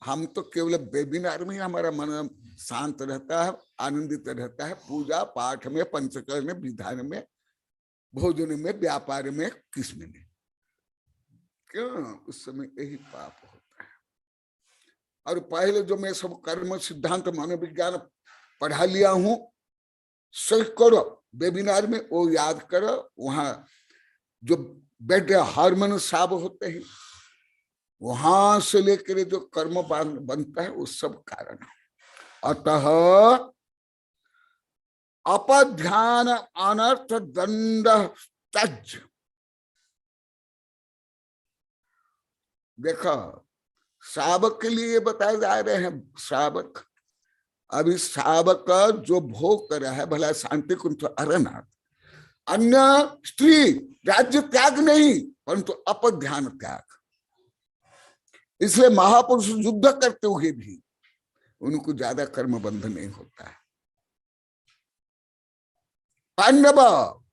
हम तो केवल वेबिनार में हमारा मन शांत रहता है, आनंदित रहता है, पूजा पाठ में, पंचकर्म में, विधान में, भोजन में, व्यापार में, किसमें नहीं। क्यों? उस समय यही पाप होता है। और पहले जो मैं सब कर्म सिद्धांत मनोविज्ञान पढ़ा लिया हूं, करो वेबिनार में, वो याद करो। वहां जो बेड हार्मोन साब होते हैं, वहां से लेकर जो कर्म बनता है वो सब कारण है। अतः अपध्यान अनर्थ दंड तज। देखो श्रावक के लिए बताए जा रहे हैं, श्रावक अभी श्रावक जो भोग कर रहा है, भला शांति कुंठ अरनाथ, अन्य स्त्री राज्य त्याग नहीं परंतु अपध्यान त्याग। इसलिए महापुरुष युद्ध करते हुए भी उनको ज्यादा कर्म बंध नहीं होता है। पांडव,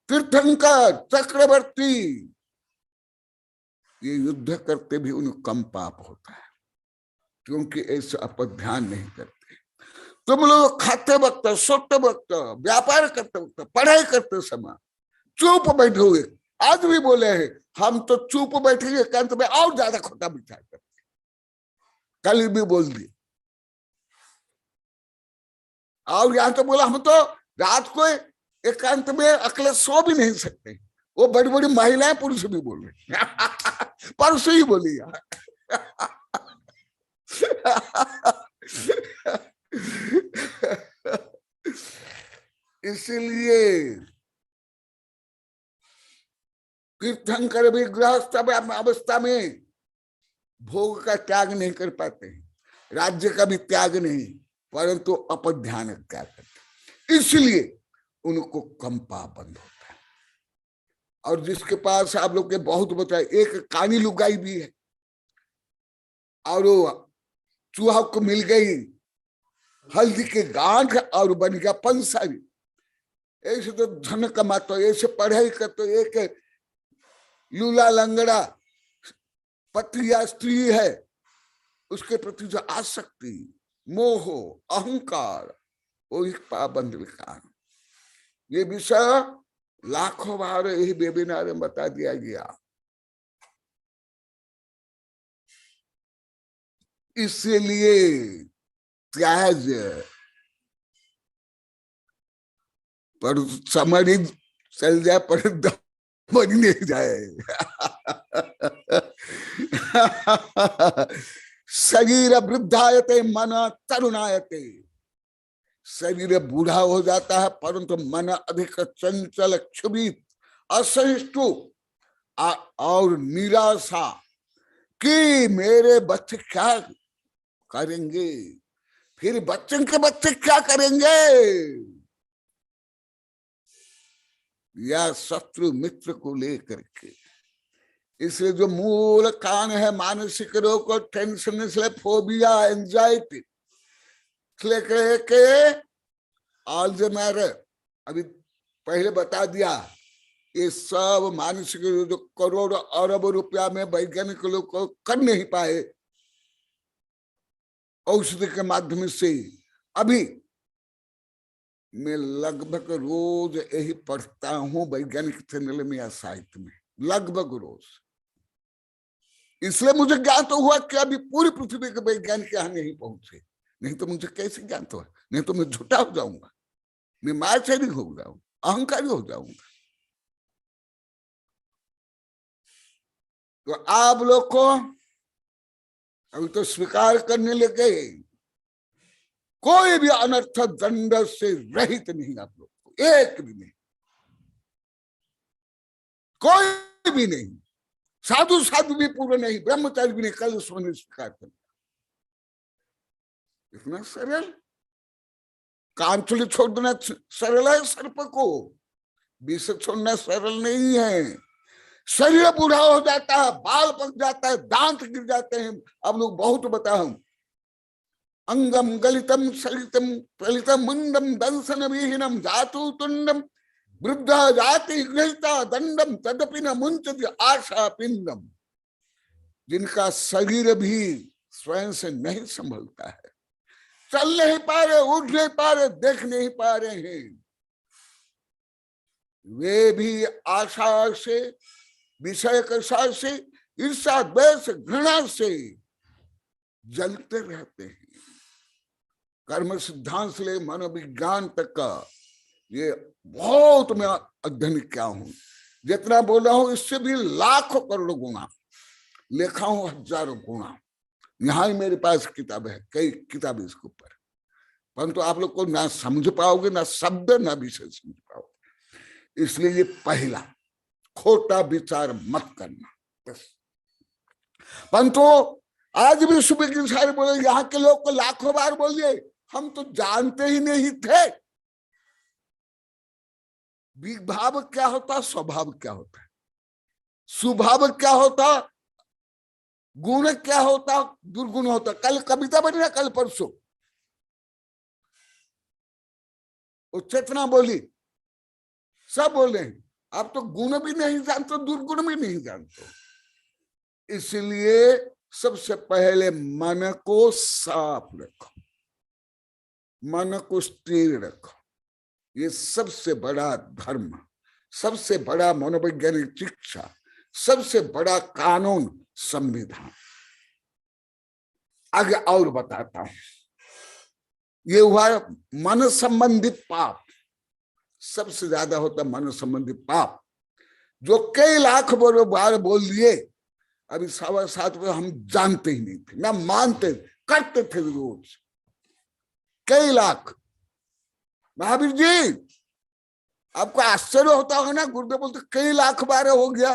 तीर्थंकर, चक्रवर्ती, ये युद्ध करते भी उनको कम पाप होता है, क्योंकि ऐसे अपध्यान नहीं करते। तुम लोग खाते वक्त, सोते वक्त, व्यापार करते वक्त, पढ़ाई करते समय चुप बैठे हुए, आज भी बोले हैं हम तो चुप बैठेंगे, एकांत में और ज्यादा खोटा विचार करते। कल भी बोल दिए। और यहां तो बोला हम तो रात को एकांत में अकेले सो भी नहीं सकते। वो बड़ी बड़ी महिलाएं पुरुष भी बोल रहे परसों ही बोली यार। इसलिए तीर्थंकर भी गृहस्थ अवस्था में भोग का त्याग नहीं कर पाते, राज्य का भी त्याग नहीं, परंतु अपध्यान त्याग करते, इसलिए उनको कम पाप बंद होता है। और जिसके पास आप लोग के बहुत बताए, एक कानी लुगाई भी है और वो चूहा को मिल गई हल्दी के गांठ और बन गया पंसारी। ऐसे तो धन कमाते, ऐसे पढ़ाई करते, एक लूला लंगड़ा पति या स्त्री है, उसके प्रति जो आसक्ति, मोह, अहंकार, वो एक पाबंद विकार। ये विषय लाखों बार यही वेबिनार में बता दिया गया। इसलिए त्याज पर समझ चल जाए पर दमन नहीं जाए। शरीर वृद्धायते मन तरुणायते। शरीर बूढ़ा हो जाता है परंतु मन अधिक चंचल, क्षुभित, असहिष्णु और निराशा कि मेरे बच्चे क्या करेंगे, फिर बच्चों के बच्चे क्या करेंगे, या शत्रु मित्र को लेकर के। इसलिए जो मूल कारण है मानसिक रोग और टेंशन, इसलिए फोबिया, एंजाइटी, लेकर के अल्जाइमर, अभी पहले बता दिया, ये सब मानसिक जो करोड़ अरब रुपया में वैज्ञानिक लोग को कर नहीं पाए औषधि के माध्यम से। अभी मैं लगभग रोज यही पढ़ता हूं वैज्ञानिक चैनल में या साहित्य में, लगभग रोज। इसलिए मुझे ज्ञान तो हुआ कि अभी पूरी पृथ्वी के वैज्ञानिक यहाँ नहीं पहुंचे, नहीं तो मुझे कैसे ज्ञान हुआ? नहीं तो मैं झूठा हो जाऊंगा, मैं मायाचारी हो जाऊंगा, अहंकारी हो जाऊंगा। तो आप लोग को अभी तो स्वीकार करने लगे, कोई भी अनर्थ दंड से रहित नहीं आप लोग को, एक भी नहीं, कोई भी नहीं, साधु साधु भी पूरे नहीं, ब्रह्मचारी भी नहीं, कल सोने स्वीकार कर। इतना सरल, कांचुली छोड़ देना सरल है, सर्प को विष छोड़ना सरल नहीं है। शरीर बूढ़ा हो जाता है, बाल पक जाता है, दांत गिर जाते हैं। अब लोग बहुत बताऊं, अंगम गलितम सलितम प्रलितम मुंडम दंसन विहीनम जातु तुंडम वृद्ध जाति गृहिता दंडम तदपि न मुंचति आशा पिंडम। जिनका शरीर भी स्वयं से नहीं संभलता है, चल नहीं पा रहे, उठ नहीं पा रहे, देख नहीं पा रहे हैं, वे भी आशा से, विषय कषाय से, ईर्षा द्वेष घृणा से जलते रहते हैं। कर्म सिद्धांत से ले मनोविज्ञान तक का ये बहुत मैं अध्ययन किया हूं, जितना बोला हूं इससे भी लाखों करोड़ों गुना लिखा हूं, हजारों गुना। यहाँ ही मेरे पास किताब है, कई किताबें इसके ऊपर, परंतु आप लोग को ना समझ पाओगे, ना शब्द ना विषय समझ पाओगे। इसलिए ये पहला, खोटा विचार मत करना बस। परंतु आज भी सुबह के सारे बोले, यहाँ के लोग को लाखों बार बोलिए, हम तो जानते ही नहीं थे विभाव क्या होता, स्वभाव क्या होता है, स्वभाव क्या होता, गुण क्या होता, दुर्गुण होता। कल कविता बनी ना, कल परसों वो चेतना बोली, सब बोले, आप तो गुण भी नहीं जानते, दुर्गुण भी नहीं जानते। इसलिए सबसे पहले मन को साफ रखो, मन को स्थिर रखो। ये सबसे बड़ा धर्म, सबसे बड़ा मनोवैज्ञानिक शिक्षा, सबसे बड़ा कानून, संविधान। आगे और बताता हूं, ये हुआ मन संबंधित पाप। सबसे ज्यादा होता मन संबंधी पाप, जो कई लाख बार बोल दिए। अभी 7:15 में हम जानते ही नहीं थे, ना मानते, करते थे रोज, कई लाख। महावीर जी, आपको आश्चर्य होता होगा ना, गुरुदेव बोलते कई लाख बार हो गया,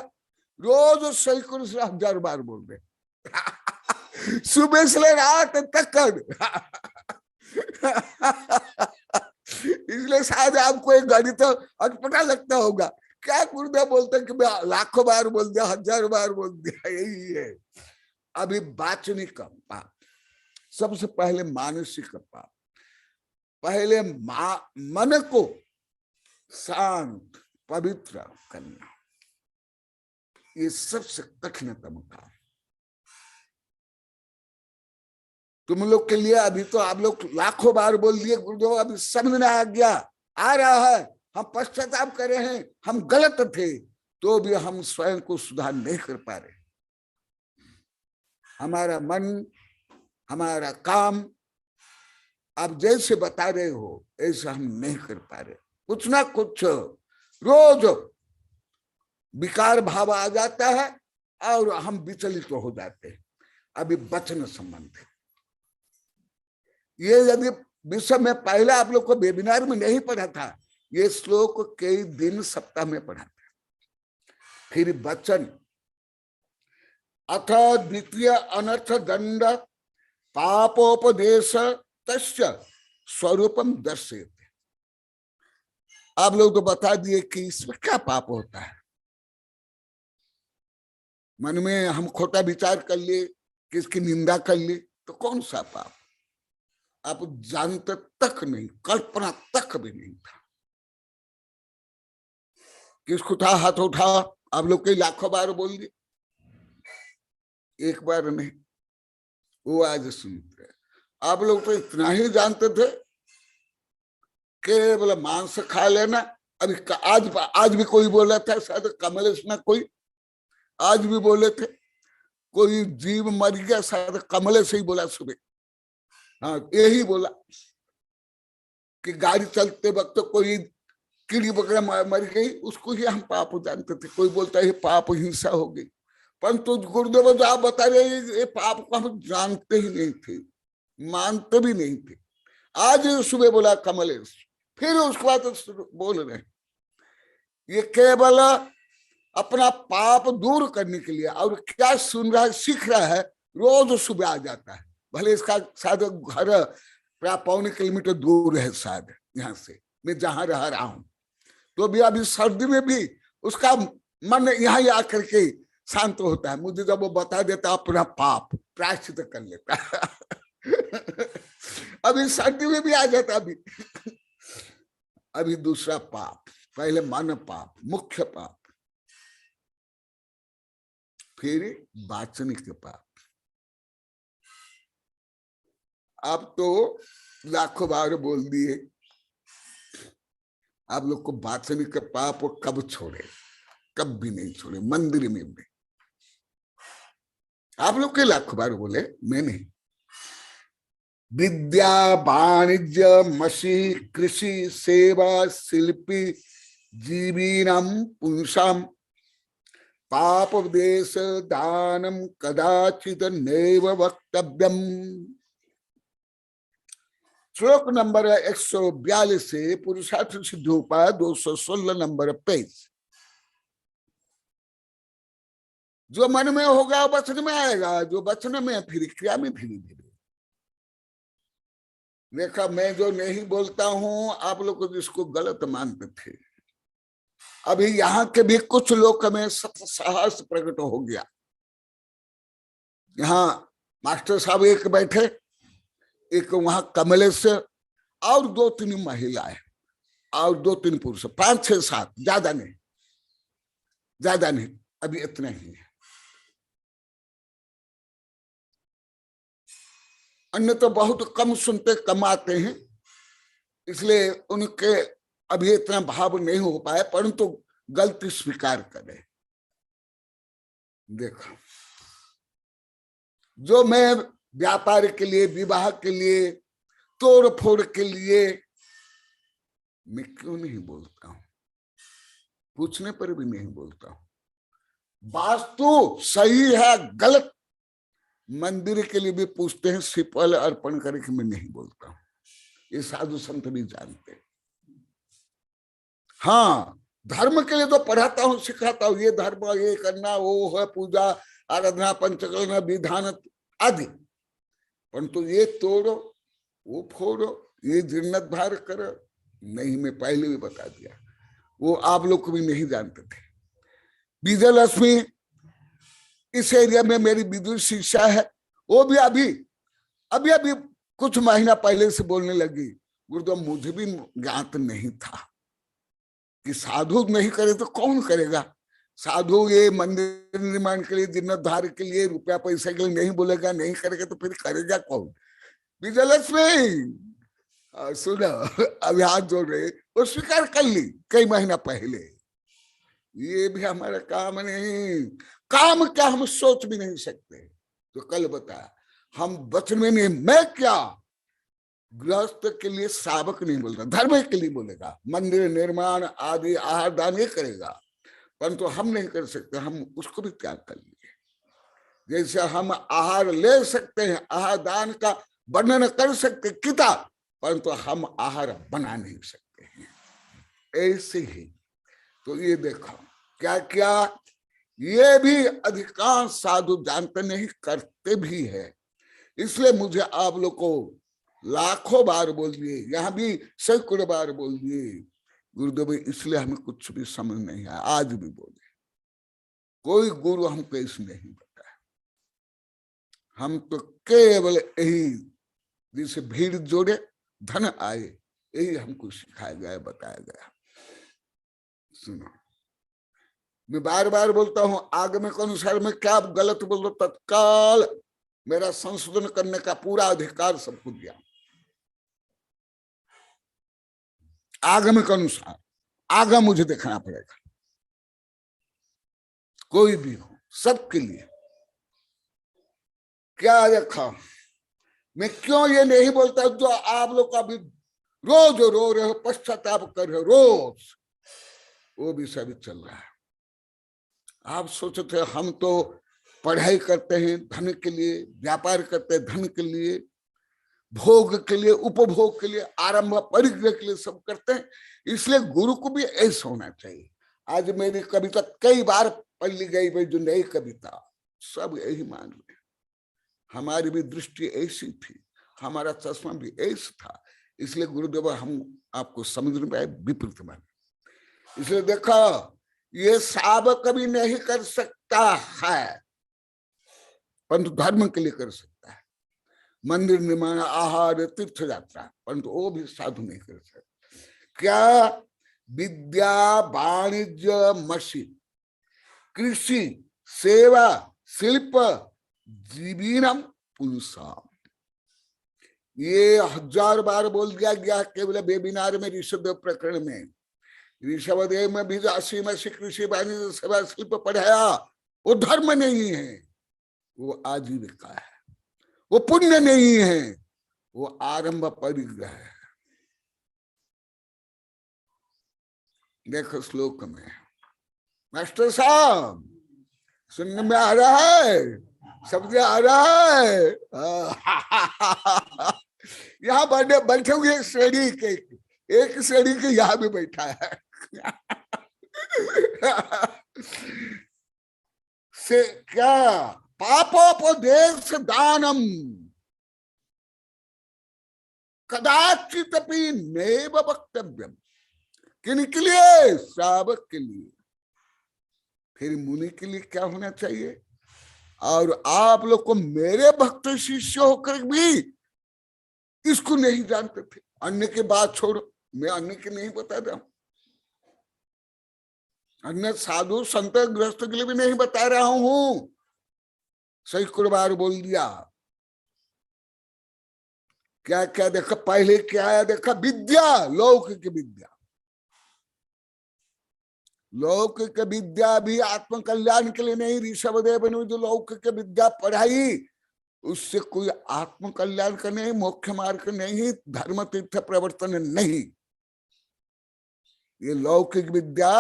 रोज सैकड़ों से 1000 बार बोल रहे सुबह से ले रात तक कर इसलिए शायद आपको एक गणित तो अटपटा लगता होगा, क्या गुरुदेव बोलते हैं कि मैं लाखों बार बोल दिया, 1000 बार बोल दिया। यही है अभी वाचनिक पाप, सबसे पहले मानसिक पाप। पहले मन को शांत पवित्र करना, ये सबसे कठिनतम काम तुम लोग के लिए। अभी तो आप लोग लाखों बार बोल दिए गुरुदेव, अभी समझ में आ गया, आ रहा है, हम पश्चाताप कर रहे हैं, हम गलत थे, तो भी हम स्वयं को सुधार नहीं कर पा रहे। हमारा मन, हमारा काम आप जैसे बता रहे हो ऐसा हम नहीं कर पा रहे। कुछ ना कुछ रोज विकार भाव आ जाता है और हम विचलित तो हो जाते हैं। अभी वचन संबंध है ये, यदि विषय में पहले आप लोग को वेबिनार में नहीं पढ़ा था, ये श्लोक कई दिन सप्ताह में पढ़ा था। फिर वचन, अथ द्वितीय अनर्थ दंड पापोपदेश तस्य स्वरूपम दर्शयते। आप लोग तो बता दिए कि इसमें क्या पाप होता है। मन में हम खोटा विचार कर लिए, किसकी निंदा कर ली, तो कौन सा पाप? आप जानते तक नहीं, कल्पना तक भी नहीं था। किसको था हाथ उठा? आप लोग कई लाखों बार बोल दिए, एक बार नहीं। वो आज सुनते, आप लोग तो इतना ही जानते थे केवल मांस खा लेना। अभी आज भी कोई बोला था, शायद कमलेश ना कोई आज भी बोले थे, कोई जीव मर गया, शायद कमले से ही बोला सुबह, हाँ यही बोला कि गाड़ी चलते वक्त कोई कीड़ी वगैरह मर गई, उसको ही हम पाप जानते थे। कोई बोलता है पाप हिंसा हो गई, परंतु गुरुदेव जो आप बता रहे हैं ये पाप को हम जानते ही नहीं थे, मानते भी नहीं थे। आज सुबह बोला कमलेश, फिर उसके बाद बोल रहे हैं ये केवल अपना पाप दूर करने के लिए। और क्या सुन रहा है, सीख रहा है, रोज सुबह आ जाता है, भले इसका शायद घर प्राय 1.25 किलोमीटर दूर है शायद यहाँ से, मैं जहां रह रहा हूं, तो भी अभी सर्दी में भी उसका मन यहाँ आकर के शांत होता है। मुझे जब वो बता देता अपना पाप प्रायश्चित कर लेता अभी सर्दी में भी आ जाता। अभी दूसरा पाप, पहले मन पाप, मुख्य पाप, फिर वाचनिक पाप। अब तो लाखों बार बोल दिए, आप लोग को वाचनिक पाप कब छोड़े, कब भी नहीं छोड़े। मंदिर में भी आप लोग के लाखों बार बोले, मैं नहीं। विद्या वाणिज्य मसी कृषि सेवा शिल्पी जीवीनाम पुंसाम पाप देश दानम कदाचित नैव वक्तव्यम। श्लोक नंबर 142 से पुरुषार्थ सिद्धोपाय 216 नंबर पेज। जो मन में होगा वचन में आएगा, जो वचन में फिर क्रिया में धीरे धीरे। देखा, मैं जो नहीं बोलता हूं आप लोग जिसको गलत मानते थे, अभी यहाँ के भी कुछ लोग में सत साहस प्रकट हो गया। यहाँ मास्टर साहब एक बैठे, एक वहां कमलेश और 2-3 महिलाएं और 2-3 पुरुष, 5, 6, 7, ज्यादा नहीं, अभी इतना ही है। अन्य तो बहुत कम सुनते, कम आते हैं, इसलिए उनके अभी इतना भाव नहीं हो पाया, परंतु गलती स्वीकार करें। देखो, जो मैं व्यापार के लिए, विवाह के लिए, तोड़ फोड़ के लिए, मैं क्यों नहीं बोलता हूं, पूछने पर भी नहीं बोलता हूं। वास्तु सही है गलत, मंदिर के लिए भी पूछते हैं, सिपल अर्पण करके मैं नहीं बोलता हूं, ये साधु संत भी जानते हैं। हाँ, धर्म के लिए तो पढ़ाता हूं, सिखाता हूं, ये धर्म, ये करना, वो है पूजा आराधना पंचकर्म विधान आदि, परंतु ये तोड़ो, वो फोड़ो, ये जीर्णोद्धार करो नहीं, मैं पहले भी बता दिया, वो आप लोग को भी नहीं जानते थे। विजय लक्ष्मी इस एरिया में मेरी विद्युत शिक्षा है, वो भी अभी कुछ महीना पहले से बोलने लगी, गुरुदेव मुझे भी ज्ञात नहीं था कि साधु नहीं करे तो कौन करेगा। साधु ये मंदिर निर्माण के लिए, जीर्णोद्धार के लिए, रुपया पैसा के लिए नहीं बोलेगा, नहीं करेगा तो फिर करेगा कौन। विजयलक्ष्मी सुनो, अभी हाथ जोड़ रहे, वो स्वीकार कर ली कई महीना पहले। ये भी हमारा काम नहीं, काम क्या हम सोच भी नहीं सकते। तो कल बताया, हम वचन में नहीं, मैं क्या गृहस्थ के लिए सावक नहीं बोलता, धर्म के लिए बोलेगा, मंदिर निर्माण आदि आहार दान ये करेगा, परंतु हम नहीं कर सकते, हम उसको भी त्याग कर लिए। जैसे हम आहार ले सकते हैं, आहार दान का वर्णन कर सकते किताब, परंतु हम आहार बना नहीं सकते हैं, ऐसे ही। तो ये देखो क्या क्या, ये भी अधिकांश साधु जानते नहीं, करते भी है। इसलिए मुझे आप लोग को लाखों बार बोल दिए, यहाँ भी सैकड़ों बार बोल दिए, गुरुदेव इसलिए हमें कुछ भी समझ नहीं आया। आज भी बोले, कोई गुरु हमको इसमें नहीं बताया, हम तो केवल यही जिसे भीड़ जोड़े धन आए, यही हमको सिखाया गया, बताया गया। सुनो, मैं बार बार बोलता हूं, आगम के अनुसार मैं क्या गलत बोल रहा, तत्काल मेरा संशोधन करने का पूरा अधिकार सबको दिया। आगम के अनुसार आगम मुझे देखना पड़ेगा, कोई भी हो, सबके लिए। क्या देखा, मैं क्यों ये नहीं बोलता जो आप लोग अभी रोज रो रहे हो, पश्चाताप कर रहे हो रोज, वो भी सभी चल रहा है। आप सोचते थे हम तो पढ़ाई करते हैं धन के लिए, व्यापार करते हैं धन के लिए, भोग के लिए, उपभोग के लिए, आरंभ परिग्रह के लिए सब करते हैं, इसलिए गुरु को भी ऐसा होना चाहिए। आज मेरी कविता कई बार पढ़ ली गई भाई, जो नई कविता सब यही मान रहे, हमारी भी दृष्टि ऐसी थी, हमारा चश्मा भी ऐसा था, इसलिए गुरुदेव हम आपको समझ में आए विपरीत माने। इसलिए देखो ये साब कभी नहीं कर सकता है, परंतु धर्म के लिए कर सकता है। मंदिर निर्माण, आहार, तीर्थ यात्रा, परंतु वो भी साधु नहीं कर सकता। क्या विद्या, वाणिज्य, मशीन, कृषि, सेवा, शिल्प, जीवीनम पुरुषाम, ये 1000 बार बोल दिया गया केवल वेबिनार में, ऋषभदेव प्रकरण में। ऋषभदेव में भी 80 में कृषि, वाणिज्य, सेवा, शिल्प पढ़ाया, वो धर्म नहीं है, वो आजीविका है, वो पुण्य नहीं है, वो आरंभ परिग्रह है। देखो श्लोक में, मास्टर साहब सुनने में आ रहा है, समझ आ रहा है? यहाँ बैठे हुए श्रेणी के, एक श्रेणी के यहाँ भी बैठा है। से क्या पापोपदेश दानम कदाचित अपनी नैव वक्तव्यम, किनके लिए? श्रावक के लिए। फिर मुनि के लिए क्या होना चाहिए? और आप लोग को मेरे भक्त शिष्य होकर भी इसको नहीं जानते थे। अन्य की बात छोड़ो, मैं अन्य की नहीं बता रहा हूं, अन्य साधु संत गृहस्थ के लिए भी नहीं बता रहा हूं। सैकड़ों बार बोल दिया। क्या क्या देखा, पहले क्या आया देखा, विद्या, लौकिक विद्या। लौकिक विद्या भी आत्म कल्याण के लिए नहीं। ऋषभदेव ने जो लौकिक विद्या पढ़ाई, उससे कोई आत्म कल्याण का नहीं, मोक्ष मार्ग नहीं, धर्म तीर्थ प्रवर्तन नहीं। ये लौकिक विद्या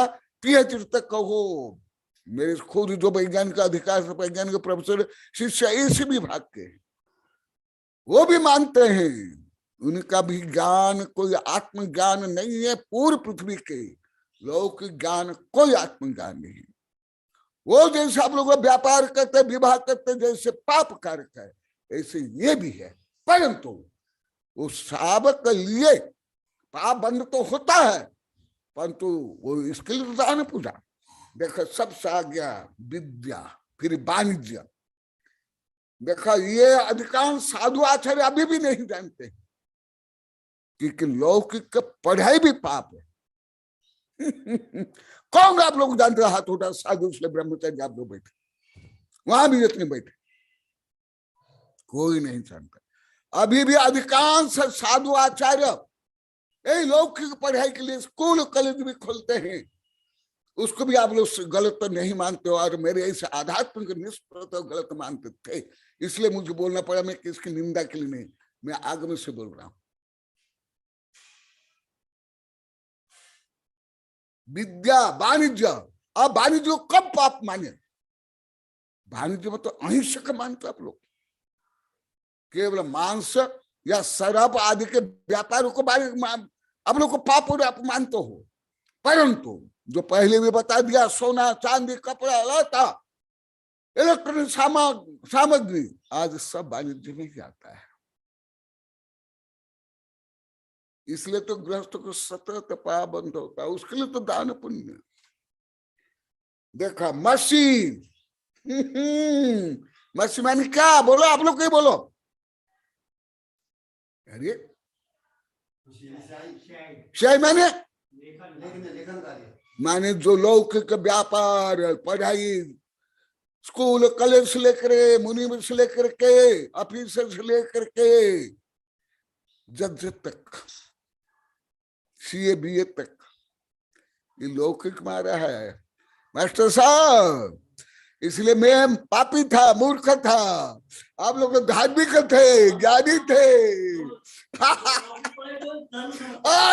PhD तक कहो। मेरे खुद जो वैज्ञानिक अधिकार से वैज्ञानिक प्रोफेसर शिष्य इसी विभाग के, वो भी मानते हैं उनका भी ज्ञान कोई आत्मज्ञान नहीं है। पूर्व पृथ्वी के लौकिक ज्ञान कोई आत्मज्ञान नहीं। वो जैसे आप लोग व्यापार करते, विवाह करते, जैसे पाप कारक है, ऐसे ये भी है। परंतु वो श्रावक के लिए पाप बंद तो होता है, परंतु वो इसके लिए दान पूजा। देखो सबसे आ गया विद्या, फिर वाणिज्य। देखा ये अधिकांश साधु आचार्य अभी भी नहीं जानते कि लौकिक पढ़ाई भी पाप है। कौन आप लोग जानते? हाथ उठा, साधु से ब्रह्मचारी आप लोग बैठे, वहां भी जितने बैठे, कोई नहीं जानता। अभी भी अधिकांश साधु आचार्य यही लौकिक पढ़ाई के लिए स्कूल कॉलेज भी खोलते हैं, उसको भी आप लोग गलत तो नहीं मानते हो। और मेरे ऐसे आध्यात्मिक निष्प्रत गलत मानते थे, इसलिए मुझे बोलना पड़ा। मैं किसकी निंदा के लिए नहीं, मैं आगम से बोल रहा हूं। विद्या, वाणिज्य। अब वाणिज्य को कब पाप माने? वाणिज्य में तो अहिंसक मानते आप लोग, केवल मांस या शराब आदि के व्यापारों को आप लोग को पाप और आप मानते हो। परंतु जो पहले भी बता दिया, सोना चांदी कपड़ा लता इलेक्ट्रॉनिक सामग्री आज सब वाणिज्य में ही आता है। इसलिए तो गृहस्थ को सतत पाप बंद होता है, उसके लिए तो दान पुण्य। देखा मशीन, मशीन माने क्या? बोलो आप लोग, कहीं बोलो। अरे शाही माने जो लौकिक व्यापार पढ़ाई, स्कूल कॉलेज से लेकर, मुनि से लेकर के, ऑफिसर से लेकर के, जज तक, CA BA तक, ये लौकिक मारा है। मास्टर साहब इसलिए मैं पापी था, मूर्ख था, आप लोग धार्मिक थे, ज्ञानी थे।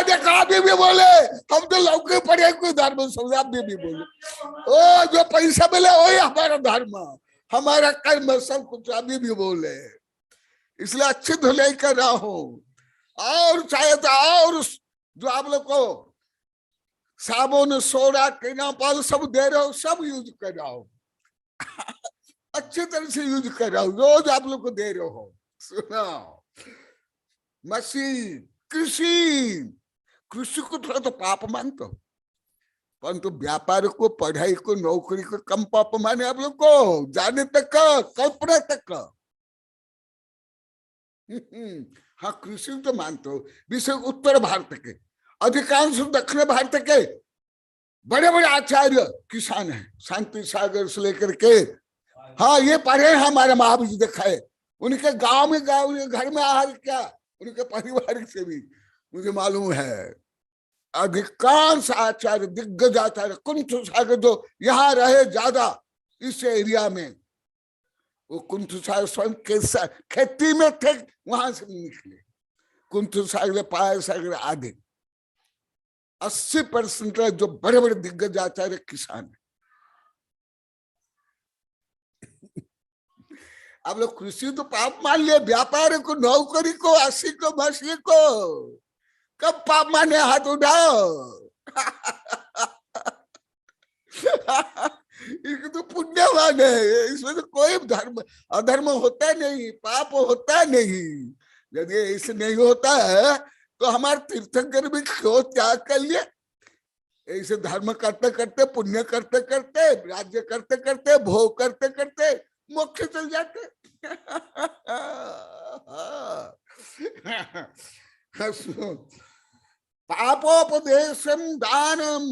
देखो अभी भी बोले हम तो लौके पड़े कोई धर्म समझ, अभी भी बोले ओ जो पैसा मिले वही हमारा धर्म, हमारा कर्म, सब कुछ अभी भी बोले। इसलिए अच्छी धुलाई कर रहा हूं। और शायद और जो आप लोग को साबुन, सोडा, टीनापाल सब दे रहे हो, सब यूज कर रहा हूं। अच्छी तरह से यूज कर रहा हूं, रोज आप लोग को दे रहे हो। सुना, मसीह, कृषि को थोड़ा तो पाप मानते हो, परंतु व्यापार को, पढ़ाई को, नौकरी को कम पाप माने आप लोग को, जाने तक का, कल्पना तक का। हाँ, कृषि तो मानते हो। विशेष उत्तर भारत के, अधिकांश दक्षिण भारत के बड़े बड़े आचार्य किसान हैं, शांति सागर से लेकर के। हाँ, ये पढ़े हमारे महावीर देखा है, उनके गांव में घर में आहार क्या, उनके परिवार से भी मुझे मालूम है। अधिकांश आचार्य, दिग्गज आचार्य, कुंठ सागर जो यहाँ रहे ज्यादा इस एरिया में, वो कुंठ सागर स्वयं खेती में थे, वहां से निकले। कुंठ सागर, पाया सागर आदि 80% जो बड़े बड़े दिग्गज आचार्य किसान है। आप लोग कृषि तो पाप मान लिए, व्यापार को, नौकरी को, अस्सी को, मसीह को कब पाप माने? हाथ उठाओ। इसको तो पुण्यवान है, इसमें तो कोई धर्म अधर्म होता नहीं, पाप होता नहीं। यदि ऐसे नहीं होता है तो हमारे तीर्थंकर भी क्यों त्याग कर लिए? ऐसे धर्म करते करते, पुण्य करते करते, राज्य करते करते, भोग करते करते मोक्ष चल जाते। पापोपदेशम दानम,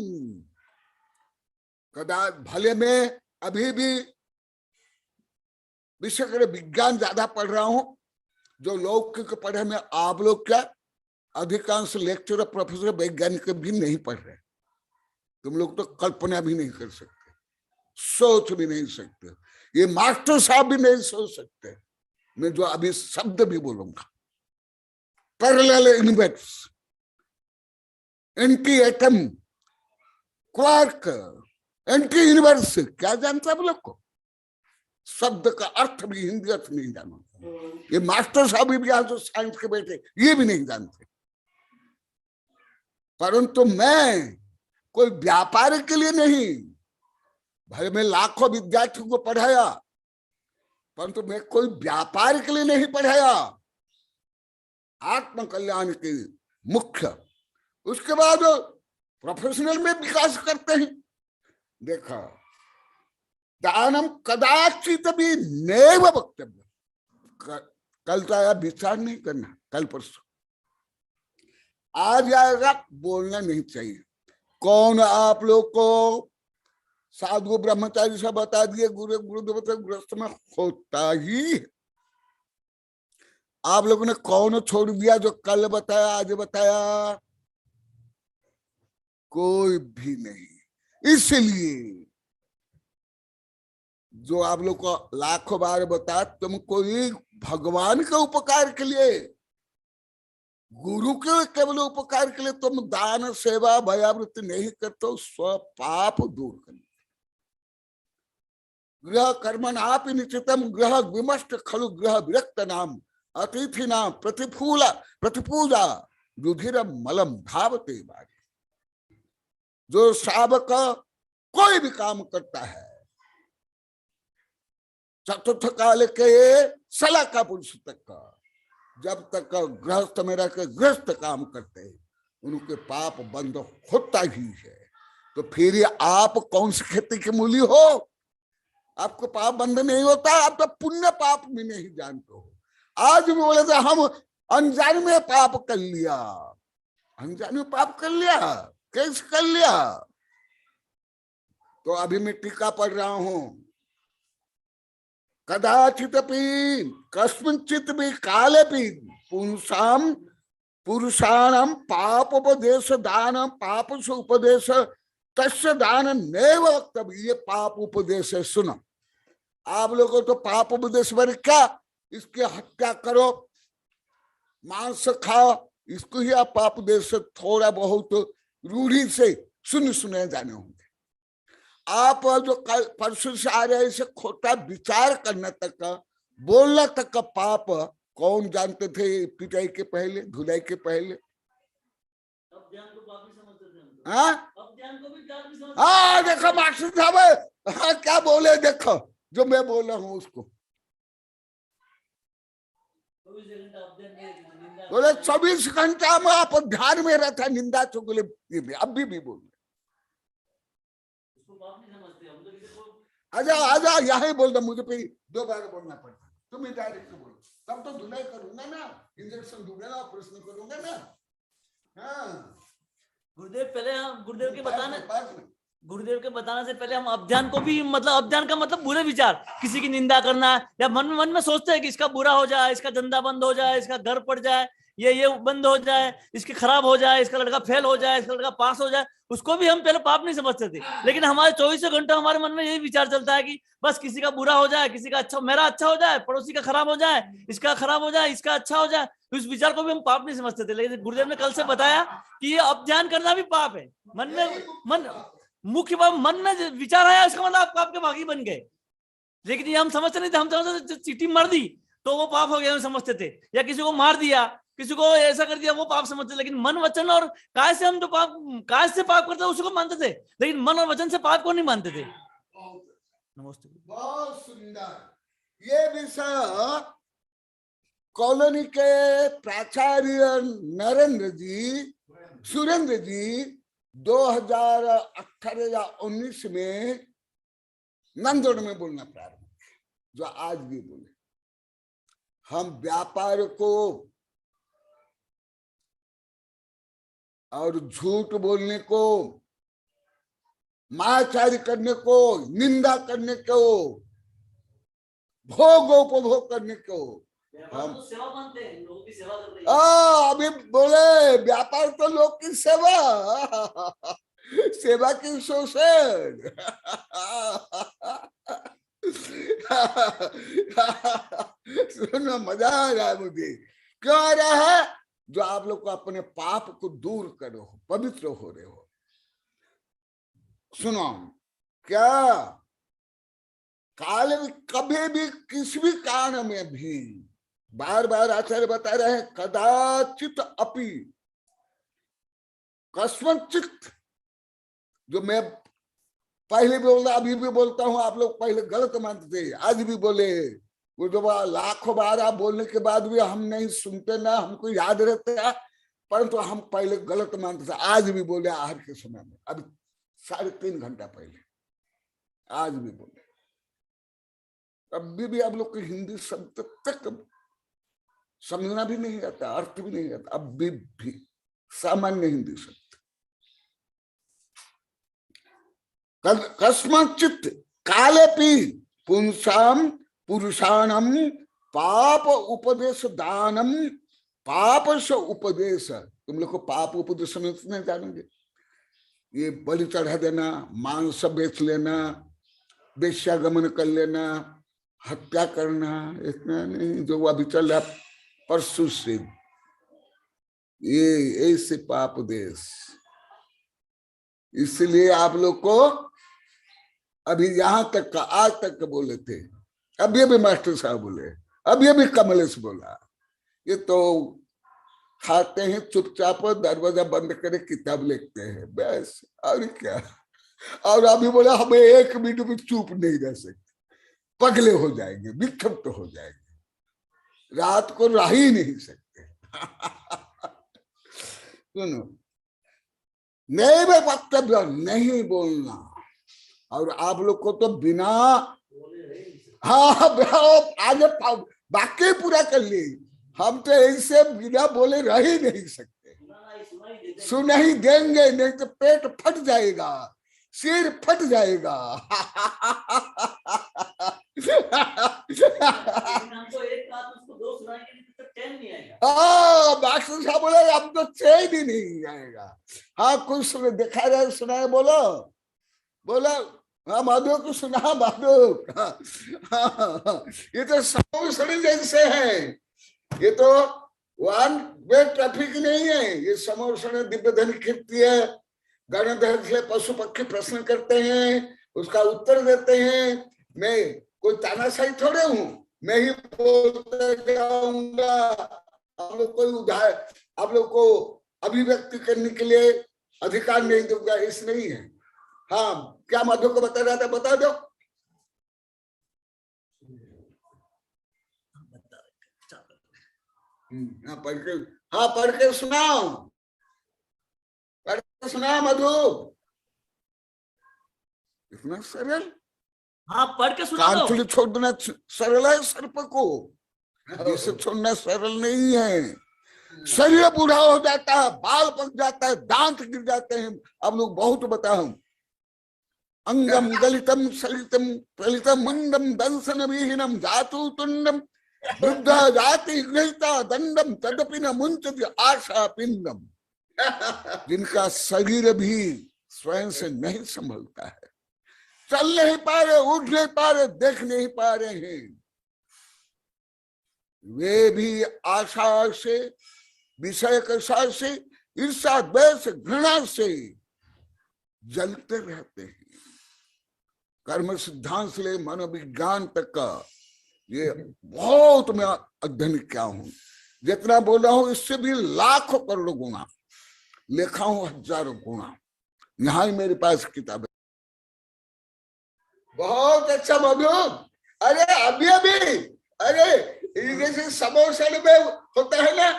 कदा भले में अभी भी विषय विज्ञान ज्यादा पढ़ रहा हूं, जो लौकिक पढ़े में आप लोग क्या अधिकांश लेक्चरर, प्रोफेसर, वैज्ञानिक भी नहीं पढ़ रहे। तुम लोग तो कल्पना भी नहीं कर सकते, सोच भी नहीं सकते, ये मास्टर साहब भी नहीं सोच सकते। मैं जो अभी शब्द भी बोलूंगा, parallel universe, anti atom, quark, anti universe, क्या जानते आप लोग को? शब्द का अर्थ भी, हिंदी अर्थ नहीं जाना। ये मास्टर साहब भी यहाँ जो साइंस के बैठे, ये भी नहीं जानते। परंतु मैं कोई व्यापार के लिए नहीं, भले मैं लाखों विद्यार्थियों को पढ़ाया, परंतु मैं कोई व्यापार के लिए नहीं पढ़ाया, आत्म कल्याण के मुख्य। उसके बाद प्रोफेशनल में विकास करते हैं। देखा, दानम कदाचित भी नैव वक्तव्य, कल तो आया विचार नहीं करना, कल परसों आज आएगा, बोलना नहीं चाहिए। कौन आप लोग को साधु ब्रह्मचारी से बता दिए, गुरुदेव ग्रस्त में होता ही। आप लोगों ने कौन छोड़ दिया जो कल बताया, आज बताया? कोई भी नहीं। इसलिए जो आप लोग को लाखों बार बता, तुम कोई भगवान के उपकार के लिए, गुरु के केवल उपकार के लिए तुम दान, सेवा, भयावृत्ति नहीं करते हो, स्व पाप दूर करने। गृह कर्मणापि निश्चितम गृह विमष्ट खलु गृह विरक्त नाम अतिथि नाम प्रतिपूजा रुधिर मलम धावते बारी। जो श्रावक कोई भी काम करता है, चतुर्थ काल के सला का पुरुष तक का, जब तक गृहस्थ में रह के गृहस्थ काम करते हैं, उनके पाप बंद होता ही है। तो फिर आप कौन सी खेती के मूली हो? आपको पाप बंद नहीं होता, आप तो पुण्य पाप भी नहीं जानते हो। आज भी बोले थे हम अनजान में पाप कर लिया, अनजान में पाप कर लिया, कैसे कर लिया? तो अभी मैं टीका पढ़ रहा हूं। कदाचित कस्मिंचित भी काले भी पुरुषाणाम पापोपदेश दान पाप से उपदेश तस्य दान नैव वक्तव्य। ये पाप उपदेश है, सुनो। आप लोगों तो पाप उपदेश में क्या, इसकी हत्या करो, मांस खाओ, इसको ही आप पाप उपदेश से थोड़ा बहुत रूढ़ी से सुने जाने होंगे। आप जो कल परसों से आ रहे हैं, इसे खोटा विचार करने तक का, बोलना तक का पाप कौन जानते थे पिटाई के पहले, धुलाई के पहले? अब ध्यान को पाप नहीं समझते थे हम तो। हाँ अब ध्यान को भी पाप नहीं समझते। हाँ, देखो मास्टर साहब, हाँ क्या बोले, देखो जो मैं बोल रहा हूँ उसको 24 घंटा अब ध्यान में निंदा बोले 24 घंटा में आप ध्यान में रहता है, निंदा चुगली अभी भी बोल। उसको पाप नहीं समझते हम तो, किसी को आजा आजा, यही बोल दो, मुझे पे 2 बार बोलना पड़ता, तुम ही डायरेक्ट बोलो, तब तो धुलाई करूंगा ना, इंजेक्शन दूंगा ना, ऑपरेशन करूंगा ना। हाँ गुरुदेव पहले हम गुरुदेव के बताने पास में। गुरुदेव के बताने से पहले हम अभियान को भी, मतलब अभियान का मतलब बुरे विचार, किसी की निंदा करना, या मन में सोचते हैं कि इसका बुरा हो जाए, इसका धंधा बंद हो जाए, इसका घर पड़ जाए, ये बंद हो जाए, इसके खराब हो जाए, इसका लड़का फेल हो जाए, इसका लड़का पास हो जाए, उसको भी हम पहले पाप नहीं समझते थे। लेकिन हमारे 24 घंटा हमारे मन में यही विचार चलता है कि बस किसी का बुरा हो जाए, किसी का अच्छा, मेरा अच्छा हो जाए, पड़ोसी का खराब हो जाए, इसका खराब हो जाए, इसका अच्छा हो जाए, उस विचार को भी हम पाप नहीं समझते थे। लेकिन गुरुदेव ने कल से बताया कि ये अब ध्यान करना भी पाप है। मन मुख्य बात, मन में विचार आया, इसका मतलब आप पाप के भागी बन गए। लेकिन ये हम समझते नहीं थे, हम समझते थे चीटी मार दी तो वो पाप हो गया, हम समझते थे, या किसी को मार दिया, किसी को ऐसा कर दिया, वो पाप समझते थे। लेकिन मन वचन और काय से हम जो पाप, काय से पाप करते थे उसको मानते थे, लेकिन मन और वचन से पाप को नहीं मानते थे। नमस्ते। बहुत सुंदर। ये विषय कॉलोनी के प्राचार्य नरेंद्र जी, सुरेंद्र जी 2018 या 19 में नंदोड़ में बोलना प्रारंभ किया, जो आज भी बोले। हम व्यापार को और झूठ बोलने को, मायाचारी करने को, निंदा करने को, भोग उपभोग करने को हम तो सेवा मानते हैं, लोगों की सेवा कर रही है। अभी बोले व्यापार तो लोग की सेवा, सेवा की शोषण। सुनो मजा आ रहा है मुझे, क्यों आ रहा है? जो आप लोग को अपने पाप को दूर करो, पवित्र हो रहे हो। सुनो, क्या काल में कभी भी किसी भी कारण में भी, बार बार आचार्य बता रहे हैं, कदाचित अपि, कस्मचित, जो मैं पहले भी बोला, अभी भी बोलता हूं, आप लोग पहले गलत मानते थे, आज भी बोले, वो जो लाखों बार आप बोलने के बाद भी हम नहीं सुनते ना, हमको याद रहता है, परंतु हम पहले गलत मानते थे। आज भी बोले आहर के समय में, अभी 3.5 घंटा पहले, आज भी बोले। अभी भी आप लोग को हिंदी शब्द तक समझना भी नहीं आता, अर्थ भी नहीं आता, अभी भी सामान्य हिंदी शब्द। कस्मचित कालेपि पुंसाम पुरुषाणम पाप उपदेश दानम, पाप से उपदेश, तुम लोग को पाप उपदेश में नहीं जानेंगे, ये बलि चढ़ा देना, मांस बेच लेना, वेश्यागमन कर लेना, हत्या करना, इतना नहीं जो अभी चल रहा परसों से, ये ऐसे पाप देश। इसलिए आप लोग को अभी यहां तक का, आज तक का बोले थे, अब ये भी मास्टर साहब बोले, अब ये भी कमलेश बोला, ये तो खाते हैं चुपचाप, दरवाजा बंद करे किताब लिखते हैं, बस, और क्या। और अभी बोला हमें 1 मिनट भी चुप नहीं रह सकते, पगले हो जाएंगे, विक्षिप्त हो जाएंगे, रात को रह ही नहीं सकते। सुनो, नहीं मैं वक्तव्य नहीं बोलना, और आप लोग को तो बिना, हाँ आज वाक्य पूरा कर ली, हम तो ऐसे बिना बोले रह ही नहीं सकते, सुन ही देंगे, नहीं तो पेट फट जाएगा, सिर फट जाएगा। मास्टर साहब बोले अब तो चैन ही नहीं आएगा। हाँ कुछ देखा रहे, सुनाए, बोलो बोलो, हाँ माधव को सुना माधव। हाँ, ये तो समोसड़ी जैसे है, ये तो वन वे ट्रैफिक नहीं है, ये समोसण दिव्य धन कीर्ति है। गणधर से पशु पक्षी प्रश्न करते हैं, उसका उत्तर देते हैं। मैं कोई तानाशाही थोड़े हूं, मैं ही बोलते जाऊंगा। आप लोग कोई उदाहरण, आप लोग को अभिव्यक्ति करने के लिए अधिकार नहीं दूंगा, इस नहीं है। हाँ, क्या माधव को बता रहा था, बता दो। हाँ पढ़ के, हाँ पढ़ के सुनाओ, पढ़ के सुनाओ मधु। इतना सरल, हाँ पढ़ के सुना दो। कानफुली छोड़ना सरल है, सर्प को जिसे छोड़ना सरल नहीं है। शरीर बूढ़ा हो जाता है, बाल पक जाता है, दांत गिर जाते हैं। अब लोग बहुत बताओ, अंगम गलितम सलितम प्रलितम मंदम दंसन विहीनम जातु तुंडम वृद्ध जाति गृहीता दंडम तदपि न मुंचति आशा पिंडम। जिनका शरीर भी स्वयं से नहीं संभलता है, चल नहीं पा रहे, उठ नहीं पा रहे, देख नहीं पा रहे हैं, वे भी आशा से, विषय कषा से, ईर्षा द्वेष घृणा से जलते रहते हैं। कर्म सिद्धांत से ले मनोविज्ञान तक का ये बहुत मैं अध्ययन किया हूं। जितना बोल रहा हूं इससे भी लाखों करोड़ों गुना लिखा हूं, हजारों गुना। यहाँ ही मेरे पास किताब है। बहुत अच्छा मधु। अरे अभी अरे जैसे समोसन में होता है ना,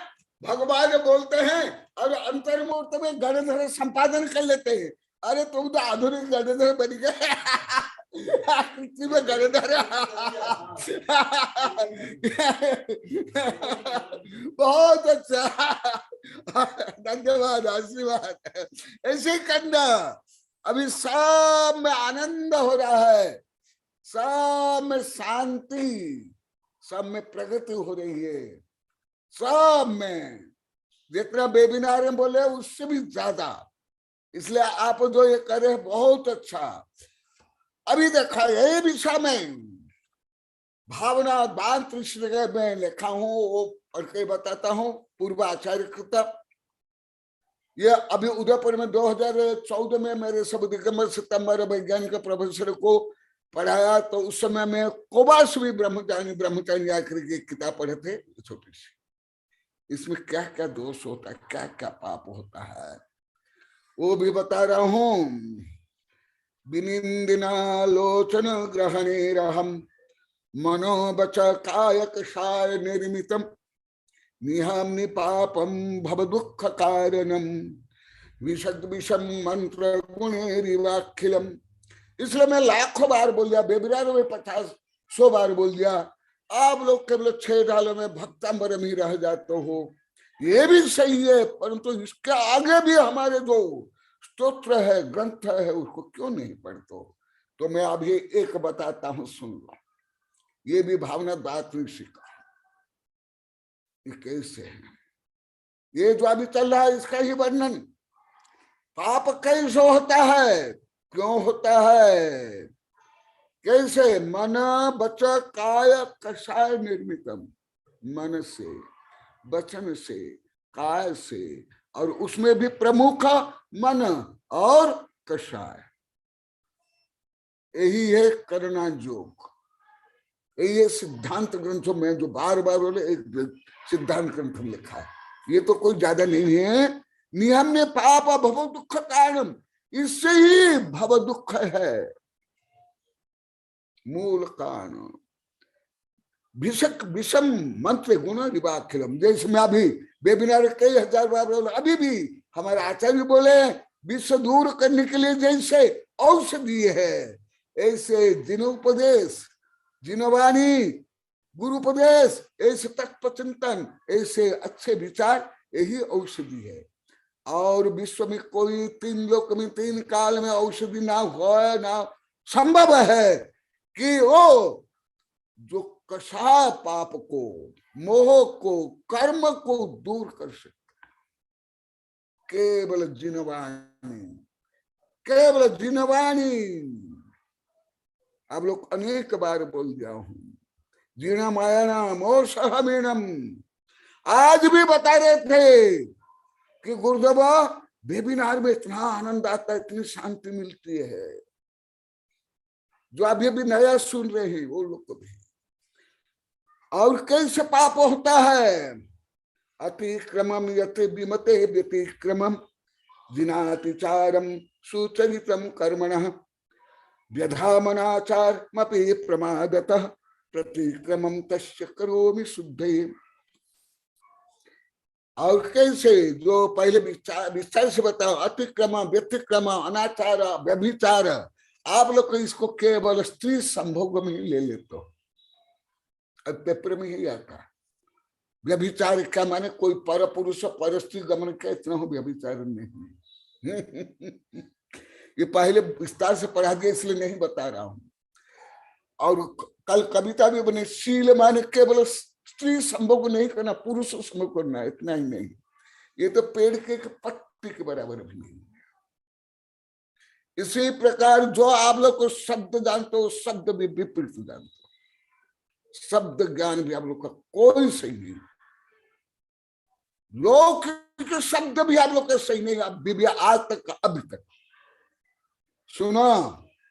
भगवान बोलते हैं और अंतर्मुहूर्त में गणधर संपादन कर लेते हैं। अरे तुम तो आधुनिक गणधर बन गए, में गणधर। बहुत अच्छा, धन्यवाद, आशीर्वाद। ऐसे करना। अभी सब में आनंद हो रहा है, सब में शांति, सब में प्रगति हो रही है, सब में जितना वेबिनार में बोले उससे भी ज्यादा। इसलिए आप जो ये करे बहुत अच्छा। अभी देखा यही विषय में भावना बांध में लिखा हूं, वो पढ़ के बताता हूं। पूर्व आचार्य कृत ये अभी उदयपुर में 2014 में मेरे सब दिगंबर सितंबर वैज्ञानिक प्रोफेसर को पढ़ाया, तो उस समय में कोबासवी ब्रह्मचारी आखिर की किताब पढ़े थे, छोटी सी। इसमें क्या क्या दोष होता है, क्या क्या पाप होता है, वो भी बता रहा हूं। विनिंदिनालोचन ग्रहणेरहम मनोवच काय कषाय निर्मितम निहम निपापम भव दुख कारणम विशद विषम मंत्र गुणेरिवाखिलम। इसलिए मैं लाखों बार बोल दिया, बेबिरार में 50-100 बार बोल दिया। आप लोग केवल 6 डालों में भक्तांबरम ही रह जाते हो, ये भी सही है, परंतु इसके आगे भी हमारे जो स्तोत्र है, ग्रंथ है, उसको क्यों नहीं पढ़ते हो? तो मैं अभी एक बताता हूं, सुन लो। ये भी भावना बात नहीं सीखा, ये कैसे है, ये जो अभी चल रहा है इसका ही वर्णन। पाप कैसे होता है, क्यों होता है, कैसे? मन वच काय कषाय निर्मितम। मन से, वचन से, काय से, और उसमें भी प्रमुख मन और कषाय। यही है करना योग। ये सिद्धांत ग्रंथों में जो बार बार बोले, एक सिद्धांत ग्रंथ लिखा है, ये तो कोई ज्यादा नहीं है। नियम ने पाप भव दुख कारण, इससे ही भव दुख है मूल कारण। विषक विषम मंत्र गुण रिवाखिलम। जैसे मैं अभी वेबिनार कई 1000 बार बोला, अभी भी हमारे आचार्य बोले विश्व दूर करने के लिए जैसे औषधि है, ऐसे जिनोपदेश, जिनवाणी, गुरुपदेश, ऐसे तत्व चिंतन, ऐसे अच्छे विचार, यही औषधि है। और विश्व में कोई 3 लोक में 3 काल में औषधि ना हो, ना संभव है कि वो जो कषाय पाप को, मोह को, कर्म को दूर कर सके। केवल जिनवाणी, केवल जिनवाणी। आप लोग अनेक बार बोल दिया हूं, जीना मायानाम और सहमीनम। आज भी बता रहे थे कि गुरुदेव वेबिनार में इतना आनंद आता है, इतनी शांति मिलती है। जो अभी भी नया सुन रहे हैं वो लोग को भी। और कैसे पाप होता है? अतिक्रमम यते विमते व्यतिक्रमम जिनातिचारम सुचरितम कर्मणः व्यधामनाचारमपि प्रमादतः प्रतिक्रमम तस्य करोमि शुद्धये। और कैसे, जो पहले विस्तार से बताओ, अतिक्रम, व्यतिक्रम, अनाचार, व्यभिचार, आप लोग इसको केवल स्त्री संभोग में ही ले लेते हो। अब पेपर में ही आता व्यभिचार का माने कोई पर पुरुष पर स्त्री गमन का, इतना हो व्यभिचार नहीं। ये पहले विस्तार से पढ़ा दिया इसलिए नहीं बता रहा हूं। और कल कविता भी बनी, शील माने केवल स्त्री संभोग नहीं करना, पुरुष संभोग करना, इतना ही नहीं। ये तो पेड़ के पत्ती के बराबर भी नहीं। इसी प्रकार जो आप लोग को शब्द जानते हो, शब्द भी विपरीत जानते हो। शब्द ज्ञान भी आप लोग का कोई सही नहीं। लौकिक शब्द भी आप लोग का सही नहीं। आप भी आज तक, अभी तक सुनो,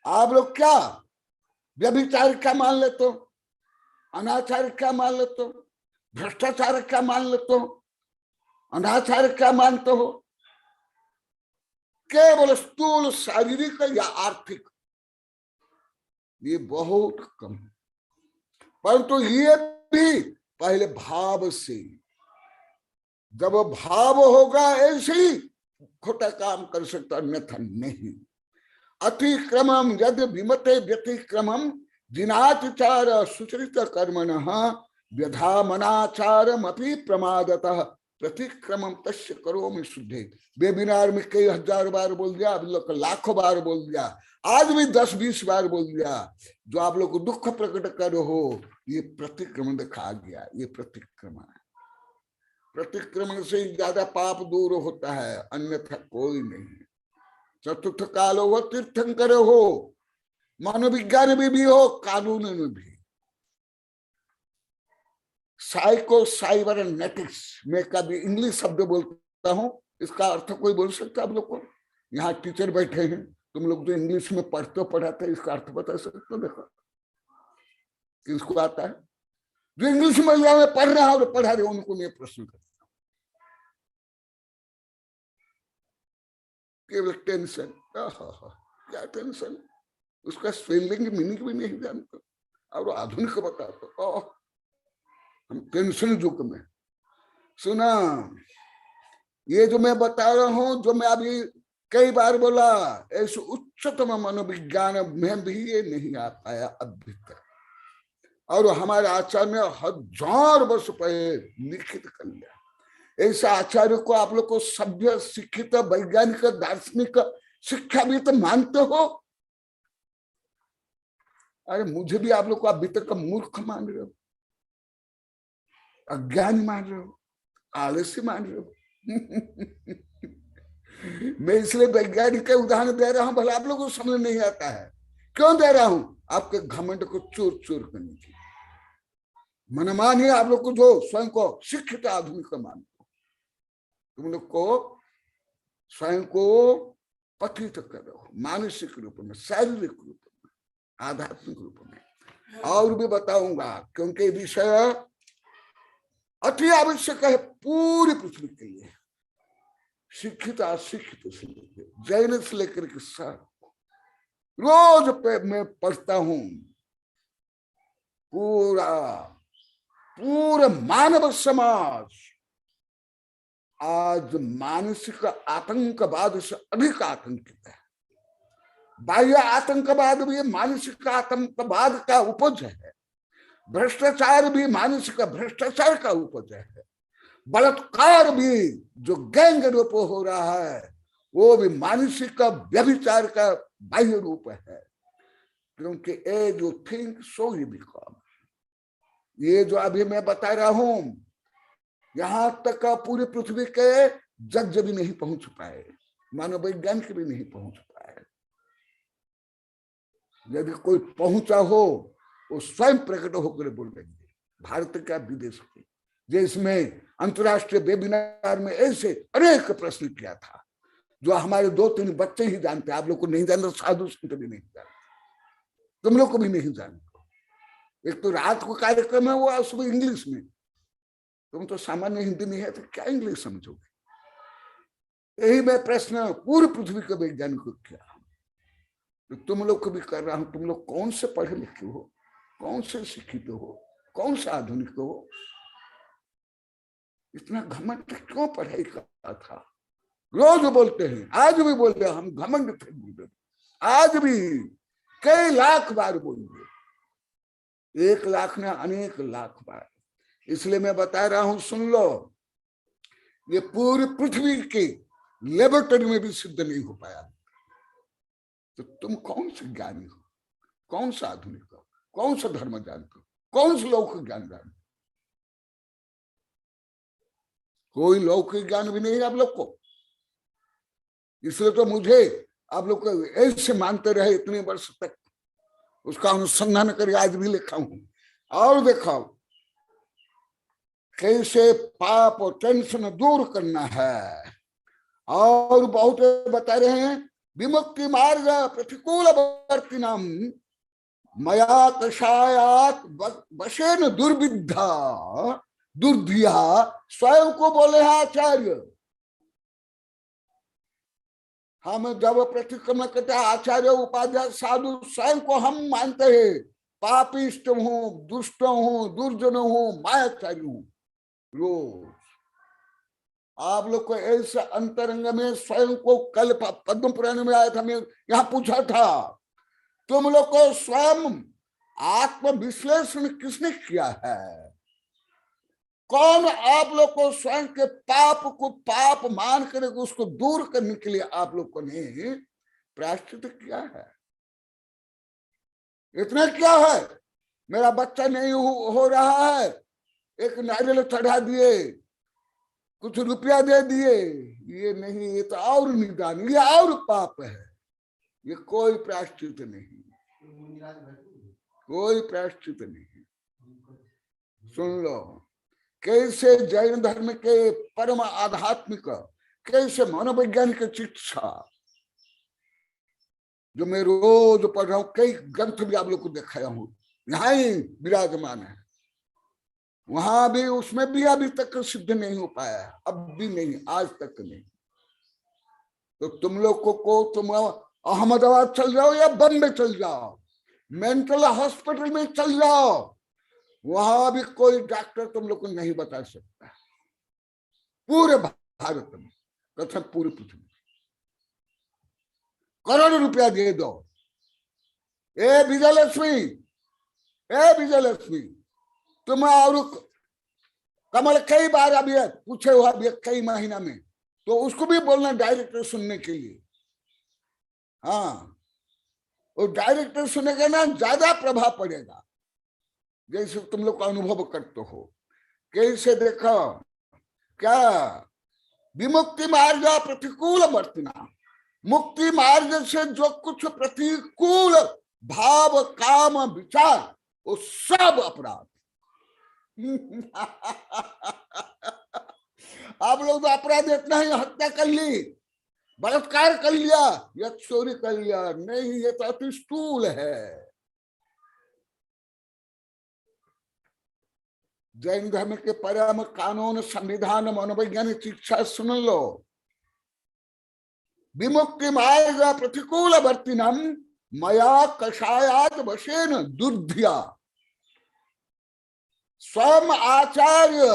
आप लोग क्या व्यभिचार क्या मान लेते हो, अनाचार क्या मान लेते हो, भ्रष्टाचार क्या मान लेते हो, अनाचार क्या मानते हो? केवल स्थूल शारीरिक या आर्थिक, ये बहुत कम। परंतु ये भी पहले भाव से, जब भाव होगा ऐसे ही खोटा काम कर सकता, अन्यथा नहीं। अतिक्रमम यदि विमते व्यतिक्रमम जिनातिचार सुचरित कर्मणः व्यधामनाचारम अपि प्रमादतः प्रतिक्रमम तस्य करोमि शुद्धे। वेबिनार में कई हजार बार बोल दिया, आप लोग लाखों बार बोल दिया, आज भी 10-20 बार बोल दिया। जो आप लोग को दुख प्रकट कर हो, ये प्रतिक्रमण दिखा गया। ये प्रतिक्रमण है। प्रतिक्रमण से ज्यादा पाप दूर होता है, अन्यथा कोई नहीं। चतुर्थ काल हो, तीर्थंकर हो, मनोविज्ञान में भी हो, कानून में भी। साइको साइबरनेटिक्स में कभी इंग्लिश शब्द बोलता हूं, इसका अर्थ कोई बोल सकता है आप लोग को? यहाँ टीचर बैठे हैं, तुम लोग जो इंग्लिश में पढ़ते हो, पढ़ाते हैं, इसका अर्थ बता सकते हो? देखो किसको आता है? जो इंग्लिश में पढ़ रहा है और पढ़ा रहे उनको मैं प्रश्न करता हूँ। केवल टेंशन, क्या टेंशन, उसका स्पेलिंग मीनिंग भी नहीं जानते और आधुनिक बताते हो। हम टेंशन युग में। सुना, ये जो मैं बता रहा हूं, जो मैं अभी कई बार बोला, ऐसे उच्चतम मनोविज्ञान में भी ये नहीं आ पाया अभी तक। और हमारे आचार्य ने 1000 वर्ष पहले लिखित कर लिया। ऐसे आचार्य को आप लोग को सभ्य, शिक्षित, वैज्ञानिक, दार्शनिक शिक्षा भी तो मानते हो। अरे मुझे भी आप लोग को अभी तक मूर्ख मान रहे हो, अज्ञानी मान रहे हो, आलस्य मान रहे हो। मैं इसलिए वैज्ञानिक के उदाहरण दे रहा हूं, भले आप लोगों को समझ नहीं आता है। क्यों दे रहा हूं? आपके घमंड को चूर चूर करने के लिए। मनमानी आप लोग को जो स्वयं को शिक्षित आधुनिक मानते हो, तुम लोग को स्वयं को पतित करो, मानसिक रूप में, शारीरिक रूप में, आध्यात्मिक रूप में। और भी बताऊंगा, क्योंकि विषय अति आवश्यक है पूरी पृथ्वी के लिए। शिक्षित अशिक्षित से लेकर जैन से लेकर के सब रोज पे मैं पढ़ता हूं। पूरा मानव समाज आज मानसिक आतंकवाद से अधिक आतंकित है। बाह्य आतंकवाद भी मानसिक आतंकवाद का उपज है। भ्रष्टाचार भी मानसिक भ्रष्टाचार का उपज है। बलात्कार भी जो गैंग रूप हो रहा है, वो भी मानसिक व्यभिचार का बाह्य रूप है। क्योंकि ए जो थिंक सो ही बिकम। ये जो अभी मैं बता रहा हूं, यहां तक पूरी पृथ्वी के जज भी नहीं पहुंच पाए, मानव वैज्ञानिक भी नहीं पहुंच पाए। यदि कोई पहुंचा हो वो स्वयं प्रकट होकर बोलेंगे, भारत का विदेश के। जिसमें अंतर्राष्ट्रीय वेबिनार में ऐसे अनेक प्रश्न किया था जो हमारे 2-3 बच्चे ही जानते, आप लोग को नहीं जानते, साधु संत भी नहीं जानते, तुम लोग को भी नहीं जानते। एक तो रात को कार्यक्रम है वो सुबह इंग्लिश में, तुम तो सामान्य हिंदी में है तो क्या इंग्लिश समझोगे। यही मैं प्रश्न पूरी पृथ्वी के वैज्ञानिक को किया, तो तुम लोग को भी कर रहा हूं। तुम लोग कौन से पढ़े लिखे हो, कौन से शिक्षित हो, कौन से आधुनिक हो, इतना घमंड क्यों पढ़ाई करता था। रोज बोलते हैं, आज भी बोलते हैं, हम घमंड थे बोलते, आज भी कई लाख बार बोलेंगे, 1 लाख ने अनेक लाख बार। इसलिए मैं बता रहा हूं, सुन लो, ये पूरी पृथ्वी के लेबोरेटरी में भी सिद्ध नहीं हो पाया। तो तुम कौन से ज्ञानी हो, कौन सा आधुनिक हो, कौन सा धर्म जानते हो, कौन सा लौकिक ज्ञान जानते हो। कोई लौकिक ज्ञान भी नहीं आप लोग को। इसलिए तो मुझे आप लोग को ऐसे मानते रहे इतने वर्ष तक, उसका अनुसंधान करके आज भी लिखा हूं। और देखो कैसे पाप और टेंशन दूर करना है। और बहुत बता रहे हैं, विमुक्ति मार्ग प्रतिकूल वर्तिनाम मया कषायात वशेन दुर्विद्धा दुर्धिया, स्वयं को बोले हैं आचार्य। हम जब प्रतिक्रमण करते हैं, आचार्य उपाध्याय साधु स्वयं को हम मानते हैं पापिष्ट हूं, दुष्ट हूं, दुर्जन हूं, मायाचारी हूं। रोज आप लोग को ऐसे अंतरंग में स्वयं को, कल पद्म पुराण में आया था, मैं यहां पूछा था, तुम लोग को स्वयं आत्म विश्लेषण किसने किया है। कौन आप लोग को स्वयं के पाप को पाप मान कर उसको दूर करने के लिए आप लोग को ने प्रायश्चित किया है। इतना क्या है, मेरा बच्चा नहीं हो रहा है, एक नारियल चढ़ा दिए, कुछ रुपया दे दिए, ये नहीं, ये तो और निदान, ये और पाप है। ये कोई प्रायश्चित नहीं, कोई प्रायश्चित नहीं। सुन लो कैसे जैन धर्म के परम आध्यात्मिक, कैसे मनोवैज्ञानिक शिक्षा जो मैं रोज पढ़ रहा हूं, कई ग्रंथ भी आप लोग को दिखाया हूं, यहाँ ही विराजमान है, वहां भी, उसमें भी अभी तक सिद्ध नहीं हो पाया है, अब भी नहीं, आज तक नहीं। तो तुम लोग को तुम अहमदाबाद चल जाओ या बम्बे चल जाओ, मेंटल हॉस्पिटल में चल जाओ, वहां भी कोई डॉक्टर तुम लोग को नहीं बता सकता। पूरे भारत में, तथा पूरी पृथ्वी में करोड़ों रुपया दे दो। ए विजयलक्ष्मी, तुम और कमल कई बार अभी पूछे हुआ अभी कई महीना में, तो उसको भी बोलना डायरेक्टर सुनने के लिए। हाँ, और डायरेक्टर सुनेगा ना, ज्यादा प्रभाव पड़ेगा। जैसे तुम लोग अनुभव करते हो, कैसे देखो क्या विमुक्ति मार्ग प्रतिकूल वर्तना, मुक्ति मार्ग से जो कुछ प्रतिकूल भाव काम विचार, वो सब अपराध। आप लोग तो अपराध इतना ही, हत्या कर ली, बलात्कार कर लिया या चोरी कर लिया, नहीं, ये तो अति स्थूल है। जैन धर्म के परम कानून, संविधान, मनोवैज्ञानिक शिक्षा सुन लो। विमुक्ति मार्ग प्रतिकूल वर्तिनम मया कषायात वशेन दुर्धिया, स्वयं आचार्य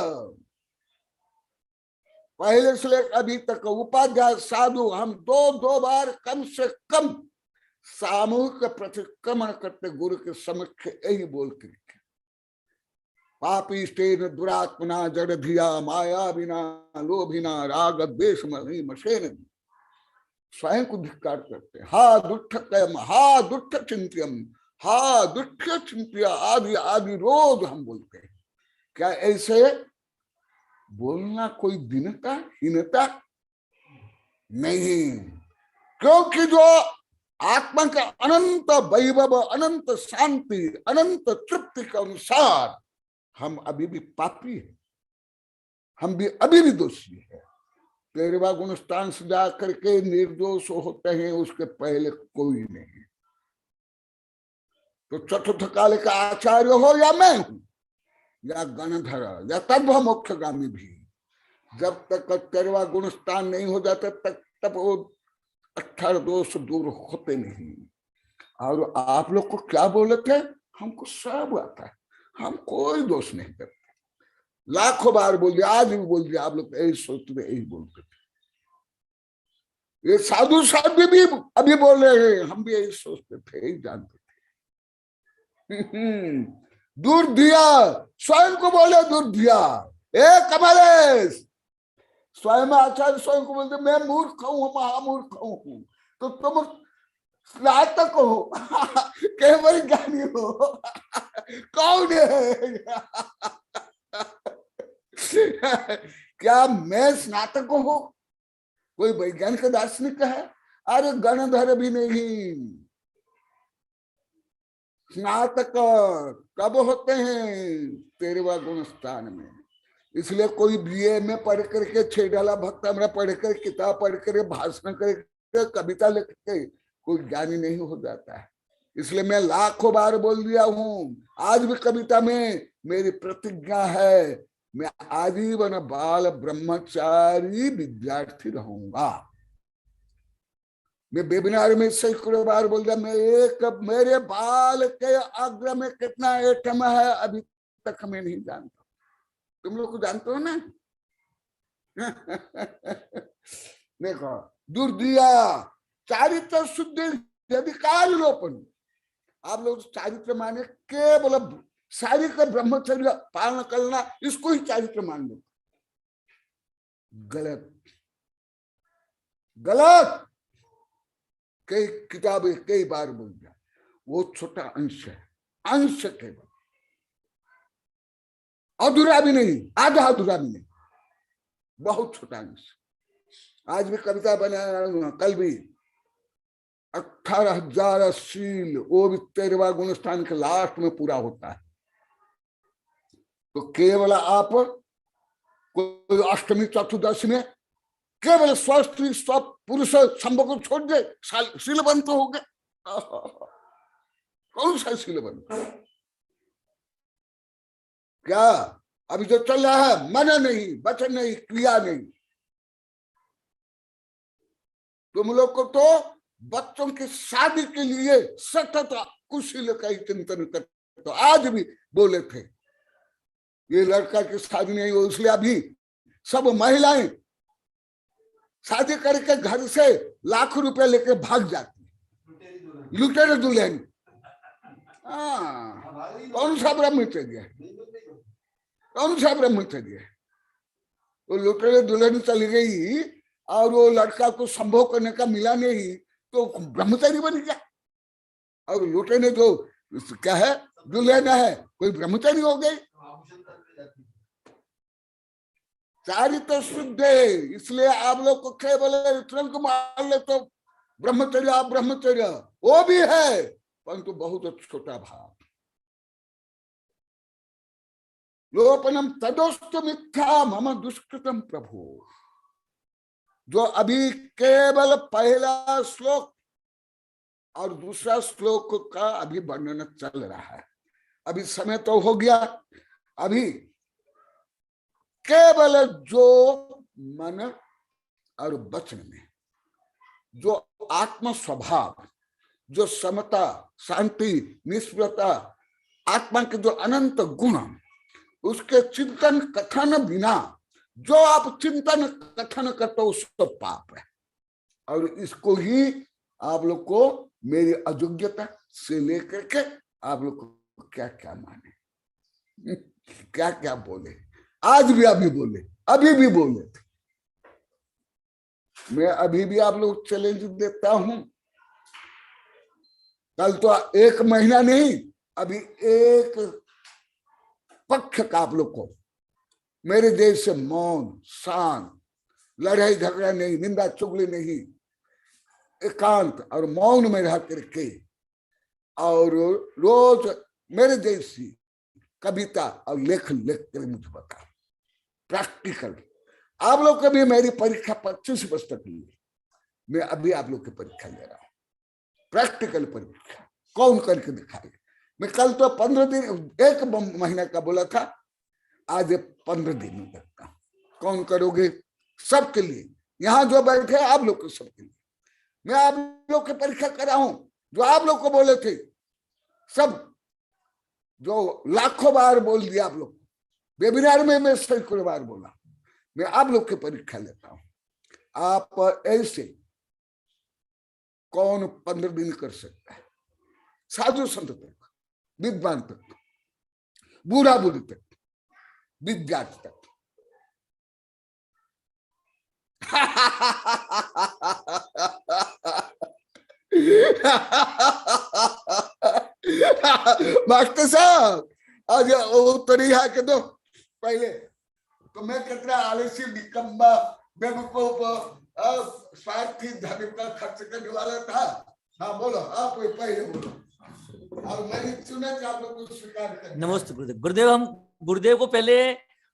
पहले से लेकर अभी तक उपाध्याय साधु, हम दो बार कम से कम सामूहिक प्रतिक्रमण करते गुरु के समक्ष यही बोलते, पापिष्टेन दुरात्मना जड़धिया माया बिना लोभिना राग द्वेष मशेन, स्वयं को धिक्कार करते। हा दुष्टकयम, हा दुष्ट चिंत्यम, हा दुष्ट चिंत्या आदि आदि रोज हम बोलते हैं। क्या ऐसे बोलना कोई दीनता हीनता नहीं? क्योंकि जो आत्मा का अनंत वैभव, अनंत शांति, अनंत तृप्ति के अनुसार हम अभी भी पापी हैं, हम भी अभी भी दोषी है। 13वां गुण स्थान से जा करके निर्दोष होते हैं, उसके पहले कोई नहीं। तो चतुर्थ काल का आचार्य हो या मैं हूं या गणधर या तब मोक्षगामी भी, जब तक 13वां गुण स्थान नहीं हो जाता तब वो 18 दोष दूर होते नहीं। और आप लोग को क्या बोले थे, हमको सब आता है, हम कोई दोष नहीं करते। लाखों बार बोल दिया, आज भी बोल दिया, आप लोग यही सोचते थे, यही बोलते थे। ये साधु साहब भी अभी बोल रहे हैं, हम भी यही सोचते थे, यही जानते थे। दूर दिया, स्वयं को बोले दूर दिया। ए कमलेश, स्वयं आचार्य स्वयं को बोलते मैं मूर्ख हूं, महामूर्ख हूं, तो तुम स्नातक हो, केवल ज्ञानी हो, कौन है? क्या मैं स्नातक हूं? कोई वैज्ञानिक दार्शनिक है? अरे गणधर भी नहीं। स्नातक कब होते हैं? 13वां गुण स्थान में। इसलिए कोई बीए में पढ़ करके 6 डाला भक्त हमरा पढ़ कर, किताब पढ़ कर, भाषण करके, कविता लिख के कोई ज्ञानी नहीं हो जाता है। इसलिए मैं लाखों बार बोल दिया हूं, आज भी कविता में मेरी प्रतिज्ञा है, मैं आजीवन बाल ब्रह्मचारी विद्यार्थी रहूंगा। मैं वेबिनार में सैकड़ों बार बोल दिया, मैं एक मेरे बाल के अग्र में कितना एटम है अभी तक मैं नहीं जानता। तुम लोग को जानते हो ना? देखो, दुर्दिया, चारित्र शुद्धि, अधिकार लोपन। आप लोग चारित्र माने केवल शारीरिक ब्रह्मचर्य पालन करना, इसको ही चारित्र मान लो। गलत, गलत। कई किताबें कई बार बोल दिया, वो छोटा अंश है, अंश केवल, अधूरा भी नहीं, आधा अधूरा भी नहीं, बहुत छोटा अंश। आज भी कविता बनाया, कल भी 18,000 शील, वो भी 13वां गुण स्थान के लास्ट में पूरा होता है। तो केवल आप कोई अष्टमी चतुर्दशी में केवल स्त्री स्व पुरुष संभव को छोड़ दे, शीलबंत हो गए। कौन सा शीलबंत? क्या अभी जो चल रहा है, मन नहीं, वचन नहीं, क्रिया नहीं। तुम लोग को तो बच्चों की शादी के लिए सतत कुशील का ही चिंतन करते। तो आज भी बोले थे ये लड़का की शादी नहीं हो, इसलिए अभी सब महिलाएं शादी करके घर से लाखों रुपए लेके भाग जाती, लुटेरे दुल्हन। कौन सा ब्रह्मचर्य, कौन सा ब्रह्मचर्य? वो लुटेरे दुल्हन चली गई और वो लड़का को संभोग करने का मिला नहीं, तो ब्रह्मचारी बन गया। और लुटे ने जो क्या है, दुल्हन है, कोई ब्रह्मचारी हो गई। चारित्र शुद्ध है, इसलिए आप लोग को केवल तुरंत मान ले तो ब्रह्मचर्य, आप ब्रह्मचर्य वो भी है, परंतु बहुत छोटा भाव। लोपनम तदोस्तु मिथ्या मम दुष्कृतम प्रभु। जो अभी केवल पहला श्लोक और दूसरा श्लोक का अभी वर्णन चल रहा है, अभी समय तो हो गया। अभी केवल जो मन और वचन में जो आत्म स्वभाव, जो समता, शांति, निष्प्रता, आत्मा के जो अनंत गुण, उसके चिंतन कथन बिना जो आप चिंतन कथन करते हो उसको पाप है। और इसको ही आप लोग को मेरी अयोग्यता से लेकर के आप लोग को क्या क्या माने, क्या क्या बोले, आज भी अभी बोले, अभी भी बोले थे। मैं अभी भी आप लोग चैलेंज देता हूं, कल तो 1 महीना नहीं, अभी एक पक्ष का आप लोग को मेरे देश से मौन, शांत, लड़ाई झगड़ा नहीं, निंदा चुगली नहीं, एकांत और मौन में रह करके और रोज मेरे जैसी कविता और लेख लिख कर मुझे बता। प्रैक्टिकल आप लोग कभी मेरी परीक्षा 25 वर्ष तक ली, मैं अभी आप लोग की परीक्षा ले रहा हूं, प्रैक्टिकल परीक्षा। कौन करके दिखाएगा? मैं कल तो 15 दिन 1 महीने का बोला था, आज 15 दिन में करता हूं। कौन करोगे? सबके लिए, यहां जो बैठे आप लोग को सबके लिए मैं आप लोग की परीक्षा कर रहा हूं। जो आप लोग को बोले थे सब, जो लाखों बार बोल दिया आप लोग, वेबिनार में मैं सैकड़ों बार बोला, मैं आप लोग की परीक्षा लेता हूं। आप ऐसे कौन 15 दिन कर सकता है? साधु संत तक, विद्वान तक, बूढ़ा बुढ़ी तक, विद्यार्थी तक। मास्टर साहब आज उत्तरी के दो पहले तो मैं कितना आलसी, निकम्मा, बेवकूफ, स्वार्थी, धन का खर्च करने वाला था। हाँ बोलो, आप पहले बोलो और मैंने सुना कि आप लोग को स्वीकार कर। नमस्ते गुरुदेव। गुरुदेव, हम गुरुदेव को पहले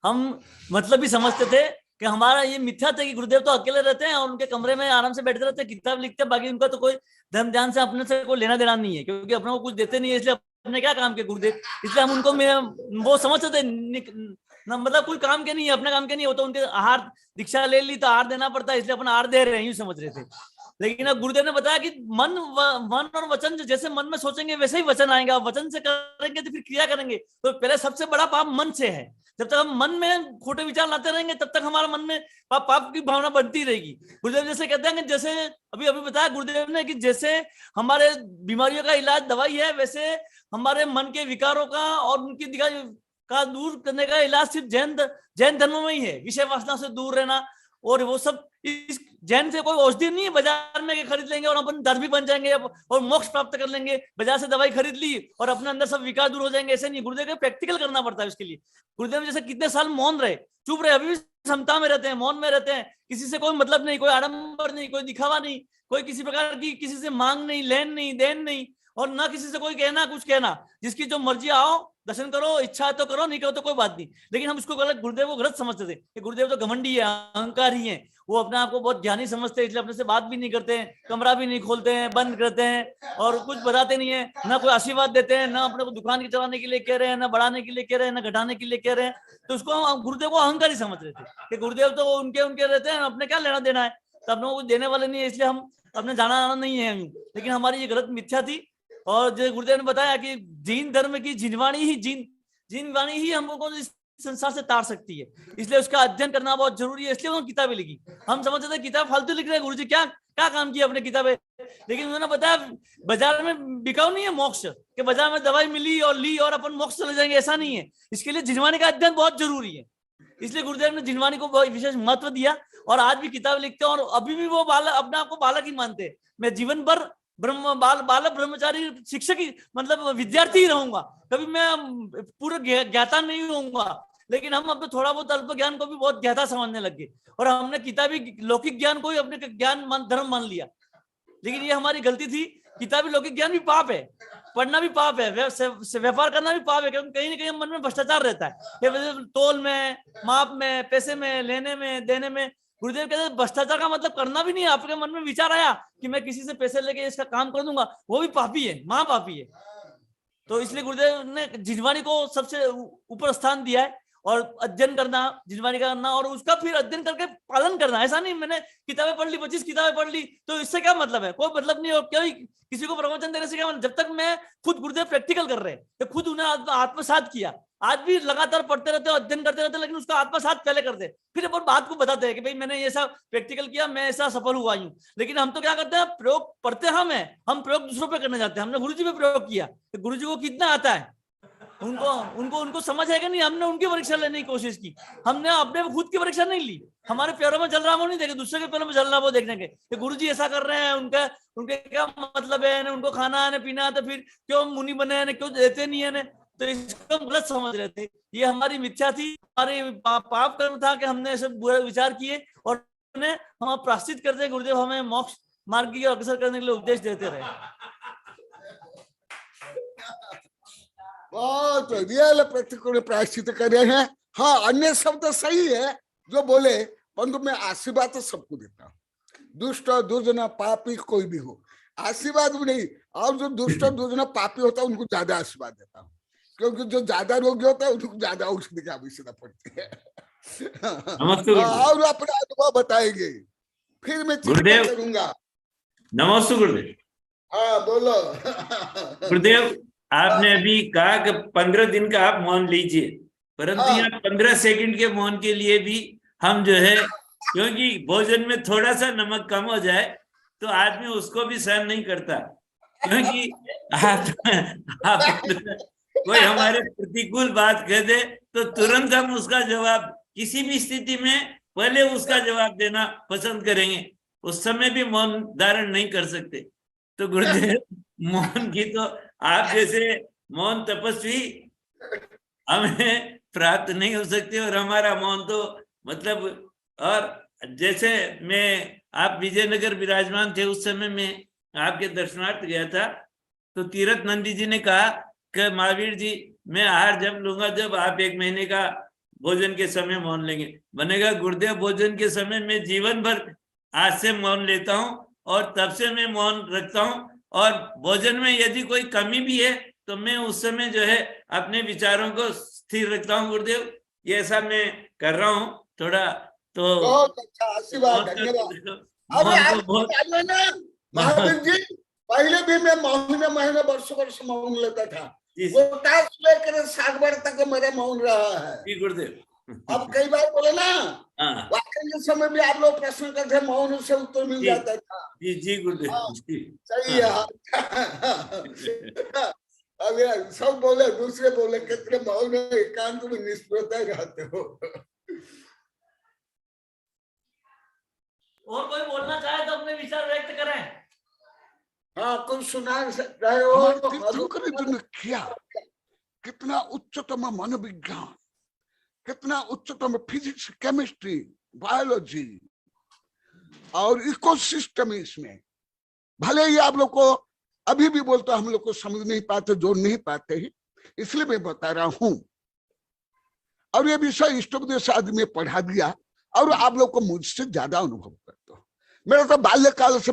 हम मतलब भी समझते थे कि हमारा ये मिथ्या था कि गुरुदेव तो अकेले रहते हैं और उनके कमरे में आराम से बैठते रहते हैं, किताब लिखते हैं, बाकी उनका तो कोई धर्म ध्यान से अपने से कोई लेना देना नहीं है, क्योंकि अपने को कुछ देते नहीं है, इसलिए अपने क्या काम के गुरुदेव, इसलिए हम उनको वो समझते थे मतलब कोई काम के नहीं है, अपने काम के नहीं होता। उनके आहार दीक्षा ले ली तो आहार देना पड़ता है, इसलिए अपन आहार दे रहे हैं, यूं समझ रहे थे। लेकिन अब गुरुदेव ने बताया कि मन और वचन, जैसे मन में सोचेंगे वैसे ही वचन आएगा, वचन से करेंगे तो फिर क्रिया करेंगे। तो पहले सबसे बड़ा पाप मन से है। जब तक हम मन में खोटे विचार लाते रहेंगे तब तक हमारा मन में पाप की भावना बढ़ती रहेगी। गुरुदेव जैसे कहते हैं कि जैसे अभी बताया गुरुदेव ने कि जैसे हमारे बीमारियों का इलाज दवाई है, वैसे हमारे मन के विकारों का और उनकी का दूर करने का इलाज सिर्फ जैन धर्म में ही है। विषय वासना से दूर रहना, और वो सब इस जैन से कोई औषधि नहीं है बाजार में खरीद लेंगे और अपन धर्मी बन जाएंगे और मोक्ष प्राप्त कर लेंगे। बाजार से दवाई खरीद ली और अपने अंदर सब विकार दूर हो जाएंगे, ऐसे नहीं। गुरुदेव को प्रैक्टिकल करना पड़ता है उसके लिए। गुरुदेव जैसे कितने साल मौन रहे, चुप रहे, अभी भी समता में रहते हैं, मौन में रहते हैं, किसी से कोई मतलब नहीं, कोई आडंबर नहीं, कोई दिखावा नहीं, कोई किसी प्रकार की किसी से मांग नहीं, लेन नहीं, देन नहीं, और ना किसी से कोई कहना कुछ कहना। जिसकी जो मर्जी आओ दर्शन करो, इच्छा तो करो, नहीं करो तो कोई बात नहीं। लेकिन हम इसको गलत, गुरुदेव को गलत समझते थे कि गुरुदेव तो घमंडी है, अहंकार ही है, वो अपने आप को बहुत ज्ञानी समझते हैं, इसलिए अपने से बात भी नहीं करते हैं, कमरा भी नहीं खोलते हैं, बंद करते हैं और कुछ बताते नहीं है, ना कोई आशीर्वाद देते हैं, ना अपने को दुकान की चलाने के लिए कह रहे हैं, ना बढ़ाने के लिए कह रहे हैं, ना घटाने के लिए कह रहे हैं। तो उसको हम गुरुदेव को अहंकार ही समझ रहे थे कि गुरुदेव तो उनके रहते हैं, अपने क्या लेना देना है, तो अपने को कुछ देने वाले नहीं है, इसलिए हम अपने जाना आना नहीं है। लेकिन हमारी ये गलत मिथ्या थी। और जो गुरुदेव ने बताया कि जैन धर्म की जिनवाणी ही हम लोगों को इस संसार से तार सकती है, इसलिए उसका अध्ययन करना बहुत जरूरी है। इसलिए उन्होंने किताबें लिखी। हम समझते थे किताब फालतू लिख रहे हैं, गुरुजी क्या काम किया अपने किताबें, लेकिन उन्होंने बताया बाजार में बिकाऊ नहीं है मोक्ष, कि बाजार में दवाई मिली और ली और अपन मोक्ष चले जाएंगे, ऐसा नहीं है। इसके लिए जिनवाणी का अध्ययन बहुत जरूरी है, इसलिए गुरुदेव ने जिनवाणी को बहुत विशेष महत्व दिया। और आज भी किताब लिखते हैं और अभी भी वो अपने आप को बालक ही मानते हैं। मैं जीवन भर बालक ब्रह्मचारी शिक्षक ही मतलब विद्यार्थी ही रहूंगा, कभी मैं पूरा ज्ञाता नहीं होऊंगा। लेकिन हम अपने थोड़ा बहुत अल्प ज्ञान को भी बहुत ज्ञाता समझने लग गए और हमने किताबी लौकिक ज्ञान को ही अपने ज्ञान धर्म मान लिया। लेकिन ये हमारी गलती थी। किताबी लौकिक ज्ञान भी पाप है, पढ़ना भी पाप है, व्यापार करना भी पाप है, क्योंकि कहीं ना कहीं मन में भ्रष्टाचार रहता है, तोल में, माप में, पैसे में, लेने में, देने में। गुरुदेव कहते हैं भ्रष्टाचार का मतलब करना भी नहीं है। आपके मन में विचार आया कि मैं किसी से पैसे लेके इसका काम कर दूंगा, वो भी पापी है, महापापी है। तो इसलिए गुरुदेव ने जिनवाणी को सबसे ऊपर स्थान दिया है और अध्ययन करना, जिनवाणी का करना और उसका फिर अध्ययन करके पालन करना। ऐसा नहीं मैंने किताबें पढ़ ली, 25 किताबें पढ़ ली तो इससे क्या मतलब है, कोई मतलब नहीं। और क्यों किसी को प्रवचन देने से क्या मतलब, जब तक मैं खुद गुरुदेव प्रैक्टिकल कर रहे हैं तो खुद उन्हें आत्मसात किया। आज भी लगातार पढ़ते रहते हो, अध्ययन करते रहते, लेकिन उसका आत्मसात पहले करते, फिर अपन बात को बताते हैं कि भाई मैंने ऐसा प्रैक्टिकल किया, मैं ऐसा सफल हुआ हूँ। लेकिन हम तो क्या करते हैं, प्रयोग पढ़ते हम प्रयोग दूसरों पे करने जाते हैं। हमने गुरुजी पे प्रयोग किया, तो गुरुजी को कितना आता है, उनको समझ है कि नहीं। हमने उनकी परीक्षा लेने की कोशिश की, हमने अपने खुद की परीक्षा नहीं ली। हमारे पैरों में जल रहा वो नहीं देखे, दूसरे के पैरों में जल रहा वो देखने के गुरुजी ऐसा कर रहे हैं, उनके क्या मतलब है, उनको खाना है, पीना है, तो फिर क्यों मुनि बने हैं, क्यों देते नहीं है। तो इसको गलत समझ रहे थे। ये हमारी मिथ्या थी, हमारे पाप कर्म था कि हमने ऐसे बुरे विचार किए और हम प्राश्चित करते हैं गुरुदेव हमें मोक्ष मार्ग की अग्रसर करने के लिए उपदेश देते रहे। बहुत रियल प्रतिकूल प्रायश्चित कर रहे हैं। हाँ, अन्य शब्द सही है जो बोले, परंतु मैं आशीर्वाद तो सबको देता हूँ, दुष्ट दुर्जन पापी कोई भी हो, आशीर्वाद भी नहीं। और जो दुष्ट दुर्जन पापी होता है उनको ज्यादा आशीर्वाद देता हूँ, क्योंकि जो ज्यादा रोगी होता है उनको ज्यादा औषधि की आवश्यकता पड़ती है। और अपना अनुभव बताएंगे, फिर मैं चिंता करूंगा। नमस्ते गुरुदेव। हाँ बोलो। गुरुदेव, आपने अभी कहा कि 15 दिन का आप मौन लीजिए, परंतु यहाँ 15 सेकंड के मौन के लिए भी हम जो है, क्योंकि भोजन में थोड़ा सा नमक कम हो जाए तो आदमी उसको भी सहन नहीं करता, क्योंकि आप कोई हमारे प्रतिकूल बात कह दे तो तुरंत हम उसका जवाब, किसी भी स्थिति में पहले उसका जवाब देना पसंद करेंगे, उस समय भी मौन धारण नहीं कर सकते। तो गुरुदेव, मौन की तो आप जैसे मौन तपस्वी हमें प्राप्त नहीं हो सकते, और हमारा मौन तो मतलब, और जैसे आप विजयनगर विराजमान थे उस समय में आपके दर्शनार्थ गया था, तो तीरथ नंदी जी ने कहा कि महावीर जी, मैं आहार जब लूंगा जब आप 1 महीने का भोजन के समय मौन लेंगे। बनेगा गुरुदेव, भोजन के समय मैं जीवन भर आज से मौन लेता हूँ और तब से मैं मौन रखता हूँ, और भोजन में यदि कोई कमी भी है तो मैं उस समय जो है अपने विचारों को स्थिर रखता हूँ गुरुदेव। ये ऐसा मैं कर रहा हूँ थोड़ा। तो बहुत अच्छा, आशीर्वाद, धन्यवाद। अब आपको मालूम है ना महावीर जी, पहले भी मैं महीने वर्ष मौन लेता था, वो लेकर 60 बार तक मेरा मौन रहा है। जी गुरुदेव। अब कई बार बोले ना, वाकई के समय भी आप लोग प्रश्न करते, मौन से उत्तर मिल जाता था। जी जी गुरुदेव। सही है। अब सब बोले, दूसरे बोले कितने मौन एकांत में निष्प्रता रहते हो। और कोई बोलना चाहे तो अपने विचार व्यक्त करें। हाँ, कुछ सुना रहे हो? क्या कितना उच्चतम मन विज्ञान, कितना उच्चतम फिजिक्स, केमिस्ट्री, बायोलॉजी और इकोसिस्टम इसमें। भले ही आप लोग को अभी भी बोलते हम लोग को समझ नहीं पाते, जोड़ नहीं पाते ही, इसलिए मैं बता रहा हूं। और ये विषय इष्टोपदेश आदि में पढ़ा दिया, और आप लोग को मुझसे ज्यादा अनुभव करते हो। मेरा तो बाल्यकाल से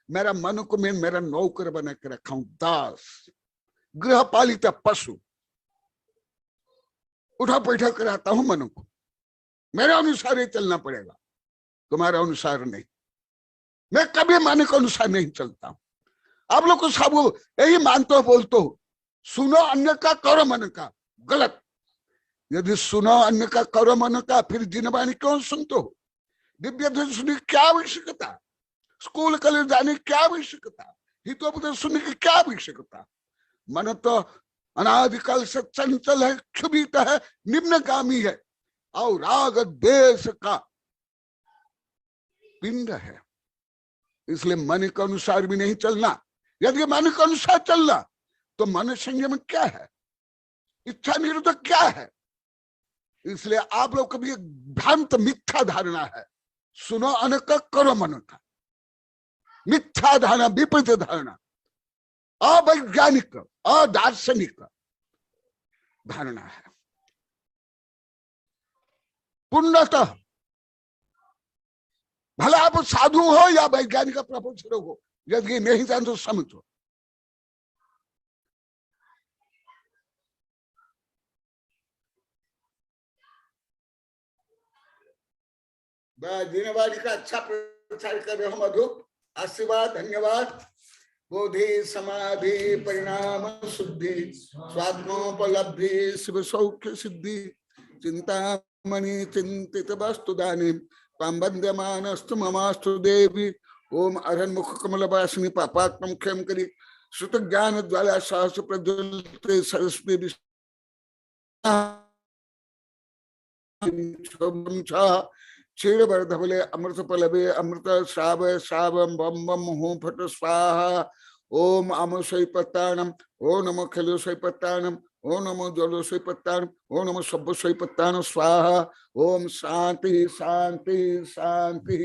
मेरा मन को मैं मेरा नौकर बना के रखा हूं, दास, गृहपालित पशु, उठा बैठा कराता हूं मन को। मेरे अनुसार ही चलना पड़ेगा, तुम्हारे अनुसार नहीं। मैं कभी मन के अनुसार नहीं चलता हूं। आप लोग को सब यही मानते हो, बोलते हो सुनो अन्य का करो मन का। गलत। यदि सुनो अन्य का करो मन का, फिर जिनवाणी क्यों सुनते हो? दिव्य ध्वनि सुनने की क्या आवश्यकता? स्कूल कॉलेज जाने की क्या आवश्यकता? हितोपदेश सुनने की क्या आवश्यकता? मन तो अनादिकाल से चंचल है, क्षुभित है, निम्नगामी है, और राग द्वेष का पिंड है। इसलिए मन के अनुसार भी नहीं चलना। यदि मन के अनुसार चलना तो मन संयम क्या है, इच्छा निरोध क्या है? इसलिए आप लोग को भी एक भ्रांत मिथ्या धारणा है, सुनो अन का करो मन का। मिथ्या धारणा, विपरीत धारणा, अवैज्ञानिक, अदार्शनिक धारणा है। पूर्णतः भला आप साधु हो या वैज्ञानिक प्रोफेसर हो, यदि नहीं जानते तो समझो। जिनवाणी का अच्छा प्रचार कर रहे हो मधु, आशीर्वाद, धन्यवाद। बोधि समाधि परिणाम शुद्धि, स्वात्मोपलब्धि शिव सौख्य सिद्धि, चिंतामणि चिंतित वस्तु दानी, तां वन्द्यमानस्तु ममास्तु देवी। ओम अरहन मुख कमल वासिनी पापात्म क्षम करी, श्रुत ज्ञान ज्वाला सहस्र प्रज्वलिते सरस्वती क्षीरवर्धवले अमृत पलवे अमृत श्राव श्रावम बम बम हूं फट स्वाहा। ओम आमो सैपत्तानम, ओ नमो खलो सैपत्तानम, ओ नमो जलो सैपत्तानम, ओ नमो सब्ब सैपत्तानम स्वाहा। ओम शांति शांति शांति।